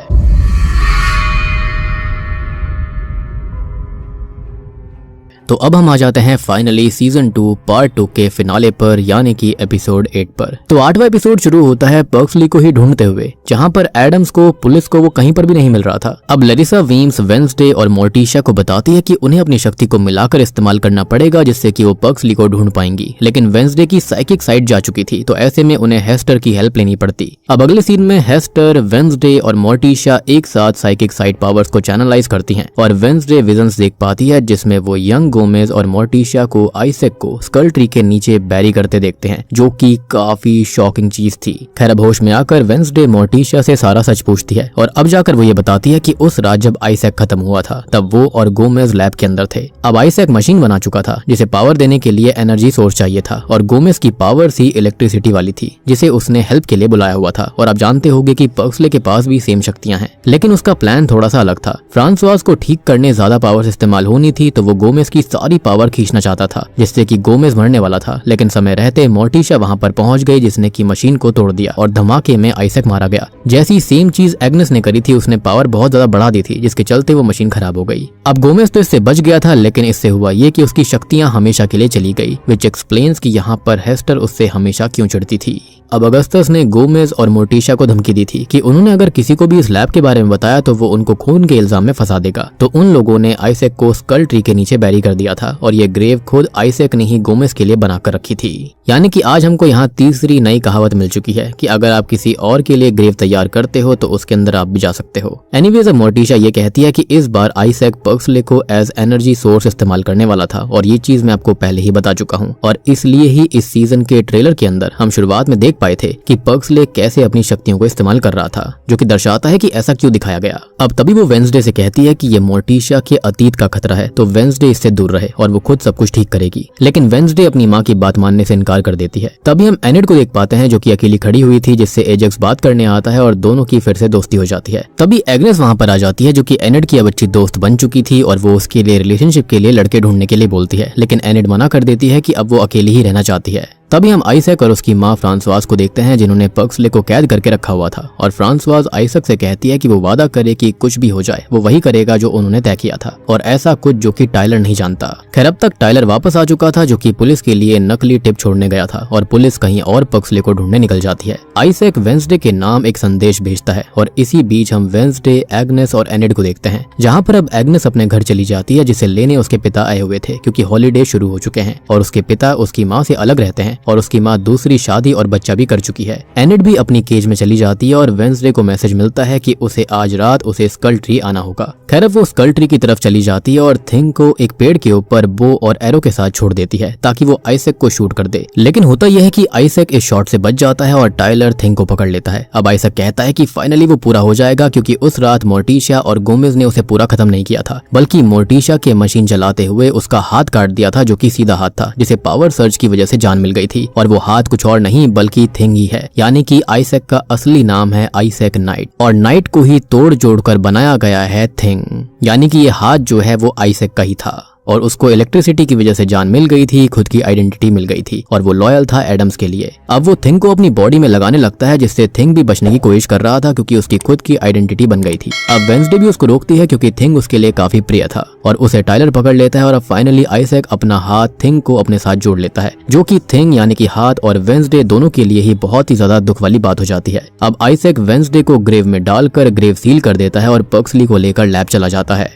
तो अब हम आ जाते हैं फाइनली सीजन 2 पार्ट 2 के फिनाले पर, यानी कि एपिसोड 8 पर। तो 8वां एपिसोड शुरू होता है पर्क्सली को ही ढूंढते हुए, जहां पर एडम्स को पुलिस को वो कहीं पर भी नहीं मिल रहा था। अब लेरिसा वीम्स वेंसडे और मोर्टिशा को बताती है कि उन्हें अपनी शक्ति को मिलाकर इस्तेमाल करना पड़ेगा जिससे कि वो पर्क्सली को ढूंढ पाएंगी, लेकिन वेंसडे की साइकिक साइड जा चुकी थी, तो ऐसे में उन्हें हेस्टर की हेल्प लेनी पड़ती। अब अगले सीन में हेस्टर, वेंसडे और मोर्टिशा एक साथ साइकिक साइड पावर्स को चैनलाइज करती हैं और वेंसडे विजन्स देख पाती है जिसमें वो यंग गोमेज और मोर्टिशा को आइजैक को स्कल ट्री के नीचे बैरी करते देखते हैं, जो कि काफी शॉकिंग चीज थी। खैर अब होश में आकर वेंसडे मोर्टिशा से सारा सच पूछती है और अब जाकर वो ये बताती है कि उस रात जब आइजैक खत्म हुआ था तब वो और गोमेज लैब के अंदर थे। अब आइजैक मशीन बना चुका था जिसे पावर देने के लिए एनर्जी सोर्स चाहिए था और गोमेज की पावर सी इलेक्ट्रिसिटी वाली थी जिसे उसने हेल्प के लिए बुलाया हुआ था। और आप जानते होंगे कि पर्क्सले के पास भी सेम शक्तियां हैं, लेकिन उसका प्लान थोड़ा सा अलग था। फ्रांसवाज को ठीक करने ज्यादा पावर इस्तेमाल होनी थी, तो वो गोमेज की सारी पावर खींचना चाहता था जिससे कि गोमेज मरने वाला था, लेकिन समय रहते मोर्टिशा वहां पर पहुंच गई जिसने की मशीन को तोड़ दिया और धमाके में आइजैक मारा गया। जैसी सेम चीज एग्नेस ने करी थी, उसने पावर बहुत ज्यादा बढ़ा दी थी जिसके चलते वो मशीन खराब हो गई। अब गोमेज तो इससे बच गया था, लेकिन इससे हुआ ये कि उसकी शक्तियां हमेशा के लिए चली गई, विच एक्सप्लेन्स कि यहाँ पर हेस्टर उससे हमेशा क्यों चिढ़ती थी। अब अगस्तस ने गोमेज और मोर्टिशा को धमकी दी थी कि उन्होंने अगर किसी को भी इस लैब के बारे में बताया तो वो उनको खून के इल्जाम में फंसा देगा। तो उन लोगों ने आइजैक को स्कल ट्री के नीचे बैरी कर दिया था और ये ग्रेव खुद आइजैक ने ही गोमेज के लिए बनाकर रखी थी। यानी कि आज हमको यहाँ तीसरी नई कहावत मिल चुकी है कि अगर आप किसी और के लिए ग्रेव तैयार करते हो तो उसके अंदर आप भी जा सकते हो। एनीवेज अब मोर्टिशा ये कहती है कि इस बार आइजैक पर्क्सले को एज एनर्जी सोर्स इस्तेमाल करने वाला था और ये चीज मैं आपको पहले ही बता चुका हूँ, और इसलिए ही इस सीजन के ट्रेलर के अंदर हम शुरुआत में देख पाए थे कि पर्क्सले कैसे अपनी शक्तियों को इस्तेमाल कर रहा था, जो कि दर्शाता है कि ऐसा क्यों दिखाया गया। अब तभी वो वेंसडे से कहती है कि ये मोर्टिशा के अतीत का खतरा है, तो वेंसडे इससे दूर रहे और वो खुद सब कुछ ठीक करेगी। लेकिन वेंसडे अपनी माँ की बात मानने से इनकार कर देती है। तभी हम एनिड को देख पाते हैं जो कि अकेली खड़ी हुई थी, जिससे एजेक्स बात करने आता है और दोनों की फिर से दोस्ती हो जाती है। तभी एग्नेस वहां पर आ जाती है जो कि एनिड की अब अच्छी दोस्त बन चुकी थी और वो उसके लिए रिलेशनशिप के लिए लड़के ढूंढने के लिए बोलती है, लेकिन एनिड मना कर देती है कि अब वो अकेली ही रहना चाहती है। तभी हम आइजैक और उसकी माँ फ्रांसवाज को देखते हैं जिन्होंने पर्क्सले को कैद करके रखा हुआ था, और फ्रांसवाज आइजैक से कहती है कि वो वादा करे कि कुछ भी हो जाए वो वही करेगा जो उन्होंने तय किया था, और ऐसा कुछ जो कि टाइलर नहीं जानता। खैर अब तक टाइलर वापस आ चुका था जो कि पुलिस के लिए नकली टिप छोड़ने गया था और पुलिस कहीं और पर्क्सले को ढूंढने निकल जाती है। आइजैक वेंसडे के नाम एक संदेश भेजता है और इसी बीच हम वेंसडे, एग्नेस और एनिड को देखते हैं, जहाँ पर अब एग्नेस अपने घर चली जाती है जिसे लेने उसके पिता आए हुए थे क्योंकि हॉलीडे शुरू हो चुके हैं और उसके पिता उसकी माँ से अलग रहते हैं और उसकी माँ दूसरी शादी और बच्चा भी कर चुकी है। एनिड भी अपनी केज में चली जाती है और वेंसडे को मैसेज मिलता है कि उसे आज रात उसे स्कल ट्री आना होगा। खैर वो स्कल ट्री की तरफ चली जाती है और थिंग को एक पेड़ के ऊपर बो और एरो के साथ छोड़ देती है ताकि वो आइजैक को शूट कर दे, लेकिन होता यह है कि आइजैक इस शॉट से बच जाता है और टाइलर थिंग को पकड़ लेता है। अब आइजैक कहता है कि फाइनली वो पूरा हो जाएगा क्योंकि उस रात मोर्टिशा और गोमेज ने उसे पूरा खत्म नहीं किया था, बल्कि मोर्टिशा के मशीन चलाते हुए उसका हाथ काट दिया था जो कि सीधा हाथ था जिसे पावर सर्ज की वजह से जान मिल गई थी, और वो हाथ कुछ और नहीं बल्कि थिंग ही है। यानी कि आइजैक का असली नाम है आइजैक नाइट और नाइट को ही तोड़ जोड़ कर बनाया गया है थिंग, यानी कि ये हाथ जो है वो आइजैक का ही था और उसको इलेक्ट्रिसिटी की वजह से जान मिल गई थी, खुद की आइडेंटिटी मिल गई थी और वो लॉयल था एडम्स के लिए। अब वो थिंग को अपनी बॉडी में लगाने लगता है जिससे थिंग भी बचने की कोशिश कर रहा था क्योंकि उसकी खुद की आइडेंटिटी बन गई थी। अब वेंसडे भी उसको रोकती है क्योंकि थिंग उसके लिए काफी प्रिय था और उसे टाइलर पकड़ लेता है और अब फाइनली आइजैक अपना हाथ थिंग को अपने साथ जोड़ लेता है, जो कि थिंग यानी कि हाथ और वेंसडे दोनों के लिए ही बहुत ही ज्यादा दुख वाली बात हो जाती है। अब आइजैक वेंसडे को ग्रेव में डालकर ग्रेव सील कर देता है और पर्क्सली को लेकर लैब चला जाता है।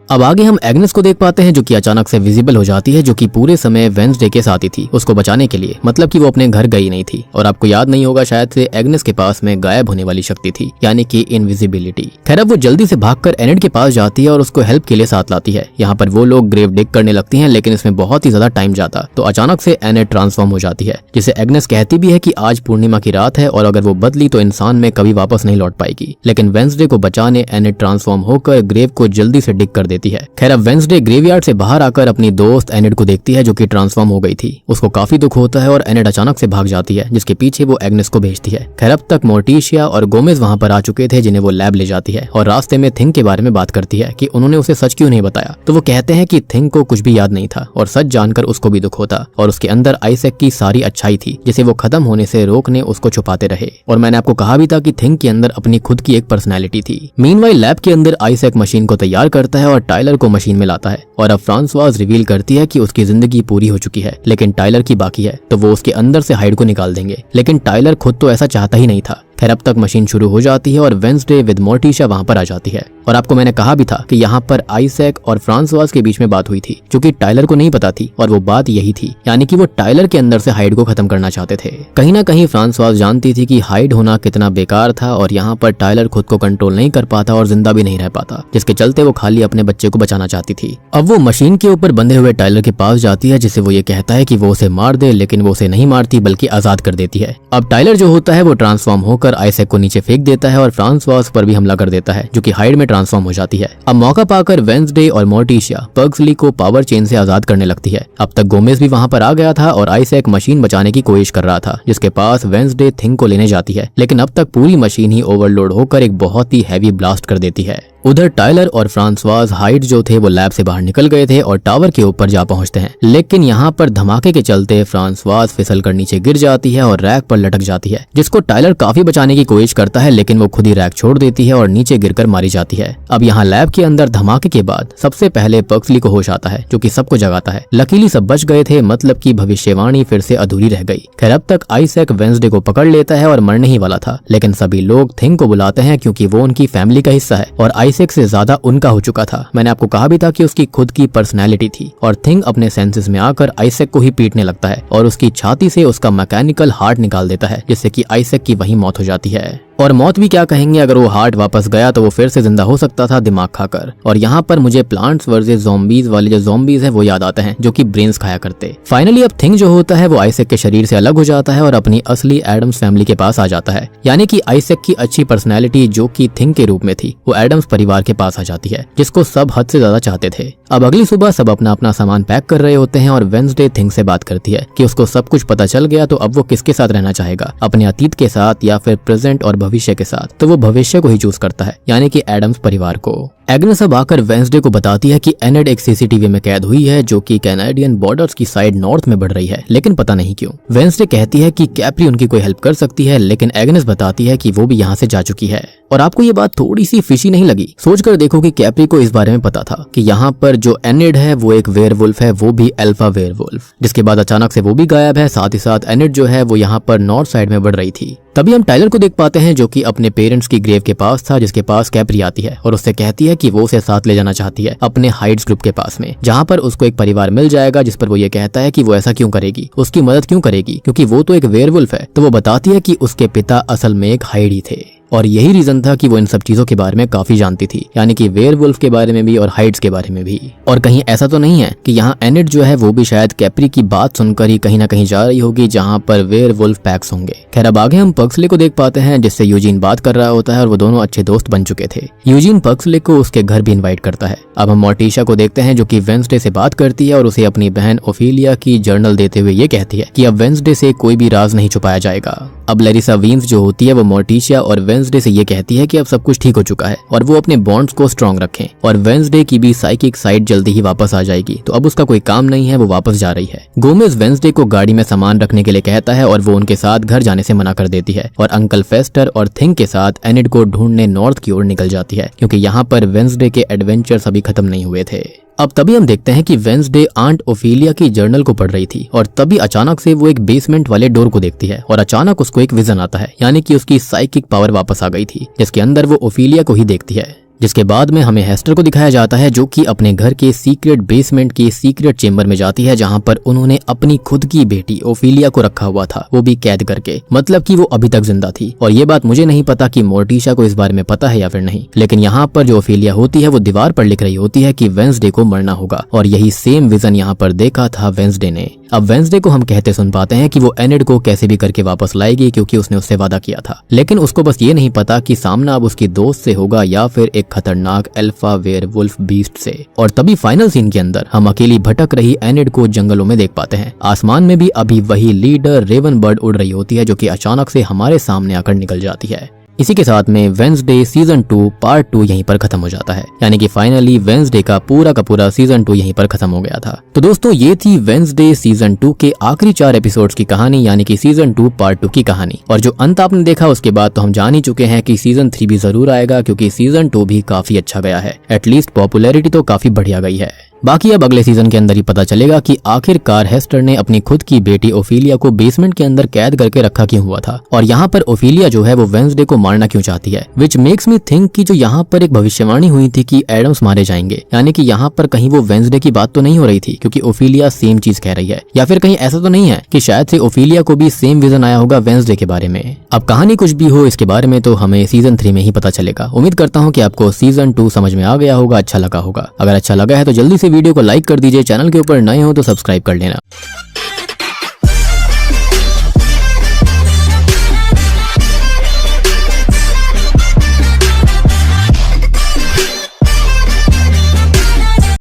अब आगे हम एग्नेस को देख पाते हैं जो कि अचानक से विजिबल हो जाती है, जो कि पूरे समय वेंसडे के साथ ही थी उसको बचाने के लिए, मतलब कि वो अपने घर गई नहीं थी। और आपको याद नहीं होगा शायद से एग्नेस के पास में गायब होने वाली शक्ति थी, यानी कि इनविजिबिलिटी। खैर अब वो जल्दी से भागकर एनिड के पास जाती है और उसको हेल्प के लिए साथ लाती है। यहाँ पर वो लोग ग्रेव डिग करने लगती हैं, लेकिन इसमें बहुत ही ज्यादा टाइम जाता, तो अचानक से एनिड ट्रांसफॉर्म हो जाती है, जिसे एग्नेस कहती भी है कि आज पूर्णिमा की रात है और अगर वो बदली तो इंसान में कभी वापस नहीं लौट पाएगी। लेकिन वेंसडे को बचाने एनिड ट्रांसफॉर्म होकर ग्रेव को जल्दी से डिग कर देती है। खैर अब वेंसडे ग्रेवयार्ड से बाहर आकर अपनी दोस्त एनिड को देखती है जो कि ट्रांसफॉर्म हो गई थी। उसको काफी दुख होता है और एनिड अचानक से भाग जाती है, जिसके पीछे वो एग्नेस को भेजती है। खैर अब तक मोर्टिशिया और गोमेज वहां पर आ चुके थे, जिन्हें वो लैब ले जाती है और रास्ते में थिंग के बारे में बात करती है कि उन्होंने उसे सच क्यों नहीं बताया। तो वो कहते हैं कि थिंग को कुछ भी याद नहीं था और सच जानकर उसको भी दुख होता और उसके अंदर आइजैक की सारी अच्छाई थी जिसे वो खत्म होने से रोकने उसको छुपाते रहे। और मैंने आपको कहा भी था कि थिंग के अंदर अपनी खुद की एक पर्सनैलिटी थी। मीनवाइल लैब के अंदर आइजैक मशीन को तैयार करता है और टाइलर को मशीन में लाता है और अब फ्रांसवाज रिवील करती है कि उसकी जिंदगी पूरी हो चुकी है लेकिन टाइलर की बाकी है, तो वो उसके अंदर से हाइड को निकाल देंगे। लेकिन टाइलर खुद तो ऐसा चाहता ही नहीं था। खैर अब तक मशीन शुरू हो जाती है और वेंसडे विद मोर्टिशा वहां पर आ जाती है। और आपको मैंने कहा भी था कि यहाँ पर आइजैक और फ्रांसवाज के बीच में बात हुई थी जो कि टाइलर को नहीं पता थी, और वो बात यही थी, यानी कि वो टाइलर के अंदर से हाइड को खत्म करना चाहते थे। कहीं ना कहीं फ्रांसवाज जानती थी कि हाइड होना कितना बेकार था और यहाँ पर टाइलर खुद को कंट्रोल नहीं कर पाता और जिंदा भी नहीं रह पाता, जिसके चलते वो खाली अपने बच्चे को बचाना चाहती थी। अब वो मशीन के ऊपर बंधे हुए टाइलर के पास जाती है जिसे वो ये कहता है कि वो उसे मार दे, लेकिन वो उसे नहीं मारती बल्कि आजाद कर देती है। अब टाइलर जो होता है वो ट्रांसफॉर्म होकर आइजैक को नीचे फेंक देता है और फ्रांसवाज पर भी हमला कर देता है जो कि हाइड में ट्रांसफॉर्म हो जाती है। अब मौका पाकर वेंसडे और मोर्टिशा पग्सली को पावर चेन से आजाद करने लगती है। अब तक गोमेज भी वहां पर आ गया था और आइजैक मशीन बचाने की कोशिश कर रहा था, जिसके पास वेंसडे थिंग को लेने जाती है, लेकिन अब तक पूरी मशीन ही ओवरलोड होकर एक बहुत ही हैवी ब्लास्ट कर देती है। उधर टाइलर और फ्रांसवाज हाइड जो थे वो लैब से बाहर निकल गए थे और टावर के ऊपर जा पहुंचते हैं, लेकिन यहाँ पर धमाके के चलते फ्रांसवाज फिसल कर नीचे गिर जाती है और रैक पर लटक जाती है, जिसको टाइलर काफी बचाने की कोशिश करता है, लेकिन वो खुद ही रैक छोड़ देती है और नीचे गिरकर मारी जाती है। अब यहाँ लैब के अंदर धमाके के बाद सबसे पहले पग्सली को होश आता है जो कि सबको जगाता है। लकीली सब बच गए थे, मतलब की भविष्यवाणी फिर से अधूरी रह गई। खैर अब तक आइजैक वेंसडे को पकड़ लेता है और मरने ही वाला था, लेकिन सभी लोग थिंग को बुलाते हैं क्योंकि वो उनकी फैमिली का हिस्सा है और आइजैक से ज्यादा उनका हो चुका था। मैंने आपको कहा भी था कि उसकी खुद की पर्सनैलिटी थी और थिंग अपने सेंसेस में आकर आइजैक को ही पीटने लगता है और उसकी छाती से उसका मैकेनिकल हार्ट निकाल देता है, जिससे कि आइजैक की वही मौत हो जाती है। और मौत भी क्या कहेंगे, अगर वो हार्ट वापस गया तो वो फिर से जिंदा हो सकता था दिमाग खाकर। और यहाँ पर मुझे प्लांट्स वर्सेस ज़ॉम्बीज वाले जो ज़ॉम्बीज है वो याद आते हैं जो कि ब्रेन्स खाया करते। फाइनली अब थिंग जो होता है वो आइजैक के शरीर से अलग हो जाता है और अपनी असली एडम्स फैमिली के पास आ जाता है, यानी कि आइजैक की अच्छी पर्सनैलिटी जो कि थिंग के रूप में थी वो एडम्स परिवार के पास आ जाती है, जिसको सब हद से ज्यादा चाहते थे। अब अगली सुबह सब अपना अपना सामान पैक कर रहे होते हैं और वेंसडे थिंग से बात करती है कि उसको सब कुछ पता चल गया, तो अब वो किसके साथ रहना चाहेगा, अपने अतीत के साथ या फिर प्रेजेंट और भविष्य के साथ। तो वो भविष्य को ही चूज करता है, यानी कि एडम्स परिवार को। एग्नेस अब आकर वेंसडे को बताती है कि एनेड एक सीसीटीवी में कैद हुई है जो कि कैनेडियन बॉर्डर्स की साइड नॉर्थ में बढ़ रही है, लेकिन पता नहीं क्यों। वेंसडे कहती है कि कैप्री उनकी कोई हेल्प कर सकती है, लेकिन एग्नेस बताती है कि वो भी यहाँ से जा चुकी है। और आपको ये बात थोड़ी सी फिशी नहीं लगी? सोचकर देखो कि कैप्री को इस बारे में पता था कि यहाँ पर जो एनेड है वो एक वेयरवुल्फ है, वो भी अल्फा वेयरवुल्फ, जिसके बाद अचानक से वो भी गायब है। साथ ही साथ एनेड जो है वो यहाँ पर नॉर्थ साइड में बढ़ रही थी। तभी हम टाइलर को देख पाते हैं जो कि अपने पेरेंट्स की ग्रेव के पास था, जिसके पास कैप्री आती है और उससे कहती है कि वो उसे साथ ले जाना चाहती है अपने हाइड्स ग्रुप के पास में, जहाँ पर उसको एक परिवार मिल जाएगा। जिस पर वो ये कहता है कि वो ऐसा क्यों करेगी, उसकी मदद क्यों करेगी, क्योंकि वो तो एक वेयरवुल्फ है। तो वो बताती है कि उसके पिता असल में एक हाइड ही थे और यही रीजन था कि वो इन सब चीजों के बारे में काफी जानती थी, यानी कि वेयरवुल्फ के बारे में भी और हाइड्स के बारे में भी। और कहीं ऐसा तो नहीं है कि यहाँ एनेड जो है वो भी शायद कैप्री की बात सुनकर ही कहीं ना कहीं जा रही होगी जहाँ पर वेयरवुल्फ पैक्स होंगे। खैर अब आगे हम पग्सले को देख पाते हैं जिससे यूजीन बात कर रहा होता है और वो दोनों अच्छे दोस्त बन चुके थे। यूजीन पग्सले को उसके घर भी इन्वाइट करता है। अब हम मोर्टिशा को देखते हैं जो कि वेंसडे से बात करती है और उसे अपनी बहन ओफिलिया की जर्नल देते हुए ये कहती है कि अब वेंसडे से कोई भी राज नहीं छुपाया जाएगा। अब लैरिसा वीन्स जो होती है वो मोर्टिशा और वेंसडे से ये कहती है कि अब सब कुछ ठीक हो चुका है और वो अपने बॉन्ड्स को स्ट्रॉन्ग रखें और वेंसडे की भी साइकिक साइड जल्दी ही वापस आ जाएगी, तो अब उसका कोई काम नहीं है, वो वापस जा रही है। गोमेज वेंसडे को गाड़ी में सामान रखने के लिए कहता है और वो उनके साथ घर जाने से मना कर देती है और अंकल फेस्टर और थिंग के साथ एनिड को ढूंढने नॉर्थ की ओर निकल जाती है, क्योंकि यहाँ पर वेंसडे के एडवेंचर्स अभी खत्म नहीं हुए थे। अब तभी हम देखते हैं कि वेंसडे आंट ओफिलिया की जर्नल को पढ़ रही थी और तभी अचानक से वो एक बेसमेंट वाले डोर को देखती है और अचानक उसको एक विजन आता है, यानी कि उसकी साइकिक पावर वापस आ गई थी, जिसके अंदर वो ओफिलिया को ही देखती है। जिसके बाद में हमें हेस्टर को दिखाया जाता है जो कि अपने घर के सीक्रेट बेसमेंट के सीक्रेट चेम्बर में जाती है, जहां पर उन्होंने अपनी खुद की बेटी ओफिलिया को रखा हुआ था, वो भी कैद करके, मतलब कि वो अभी तक जिंदा थी। और ये बात मुझे नहीं पता कि मोर्टिशा को इस बारे में पता है या फिर नहीं, लेकिन यहाँ पर जो ओफिलिया होती है वो दीवार पर लिख रही होती है कि वेंसडे को मरना होगा और यही सेम विजन यहाँ पर देखा था वेंसडे ने। अब वेंसडे को हम कहते सुन पाते हैं कि वो एनिड को कैसे भी करके वापस लाएगी, क्योंकि उसने उससे वादा किया था, लेकिन उसको बस ये नहीं पता कि सामना अब उसकी दोस्त से होगा या फिर एक खतरनाक अल्फा वेयरवुल्फ बीस्ट से। और तभी फाइनल सीन के अंदर हम अकेली भटक रही एनिड को जंगलों में देख पाते हैं। आसमान में भी अभी वही लीडर रेवन बर्ड उड़ रही होती है जो कि अचानक से हमारे सामने आकर निकल जाती है। इसी के साथ में वेंसडे सीजन 2 पार्ट 2 यहीं पर खत्म हो जाता है, यानी कि फाइनली वेंसडे का पूरा सीजन 2 यहीं पर खत्म हो गया था। तो दोस्तों ये थी वेंसडे सीजन 2 के आखिरी 4 एपिसोड्स की कहानी, यानी कि सीजन 2 पार्ट 2 की कहानी। और जो अंत आपने देखा उसके बाद तो हम जान ही चुके हैं कि सीजन 3 भी जरूर आएगा, क्योंकि सीजन 2 भी काफी अच्छा गया है। एटलीस्ट पॉपुलैरिटी तो काफी बढ़िया गई है। बाकी अब अगले सीजन के अंदर ही पता चलेगा कि आखिरकार हेस्टर ने अपनी खुद की बेटी ओफिलिया को बेसमेंट के अंदर कैद करके रखा क्यों हुआ था, और यहाँ पर ओफिलिया जो है वो वेंसडे को मारना क्यों चाहती है। विच मेक्स मी थिंक कि जो यहाँ पर एक भविष्यवाणी हुई थी कि एडम्स मारे जाएंगे, यानी कि यहाँ पर कहीं वो वेंसडे की बात तो नहीं हो रही थी, क्योंकि ओफिलिया सेम चीज कह रही है। या फिर कहीं ऐसा तो नहीं है कि शायद से ओफिलिया को भी सेम विजन आया होगा वेंसडे के बारे में। अब कहानी कुछ भी हो, इसके बारे में तो हमें सीजन 3 में ही पता चलेगा। उम्मीद करता हूँ कि आपको सीजन 2 समझ में आ गया होगा, अच्छा लगा होगा। अगर अच्छा लगा है तो जल्दी से वीडियो को लाइक कर दीजिए, चैनल के ऊपर नए हो तो सब्सक्राइब कर लेना।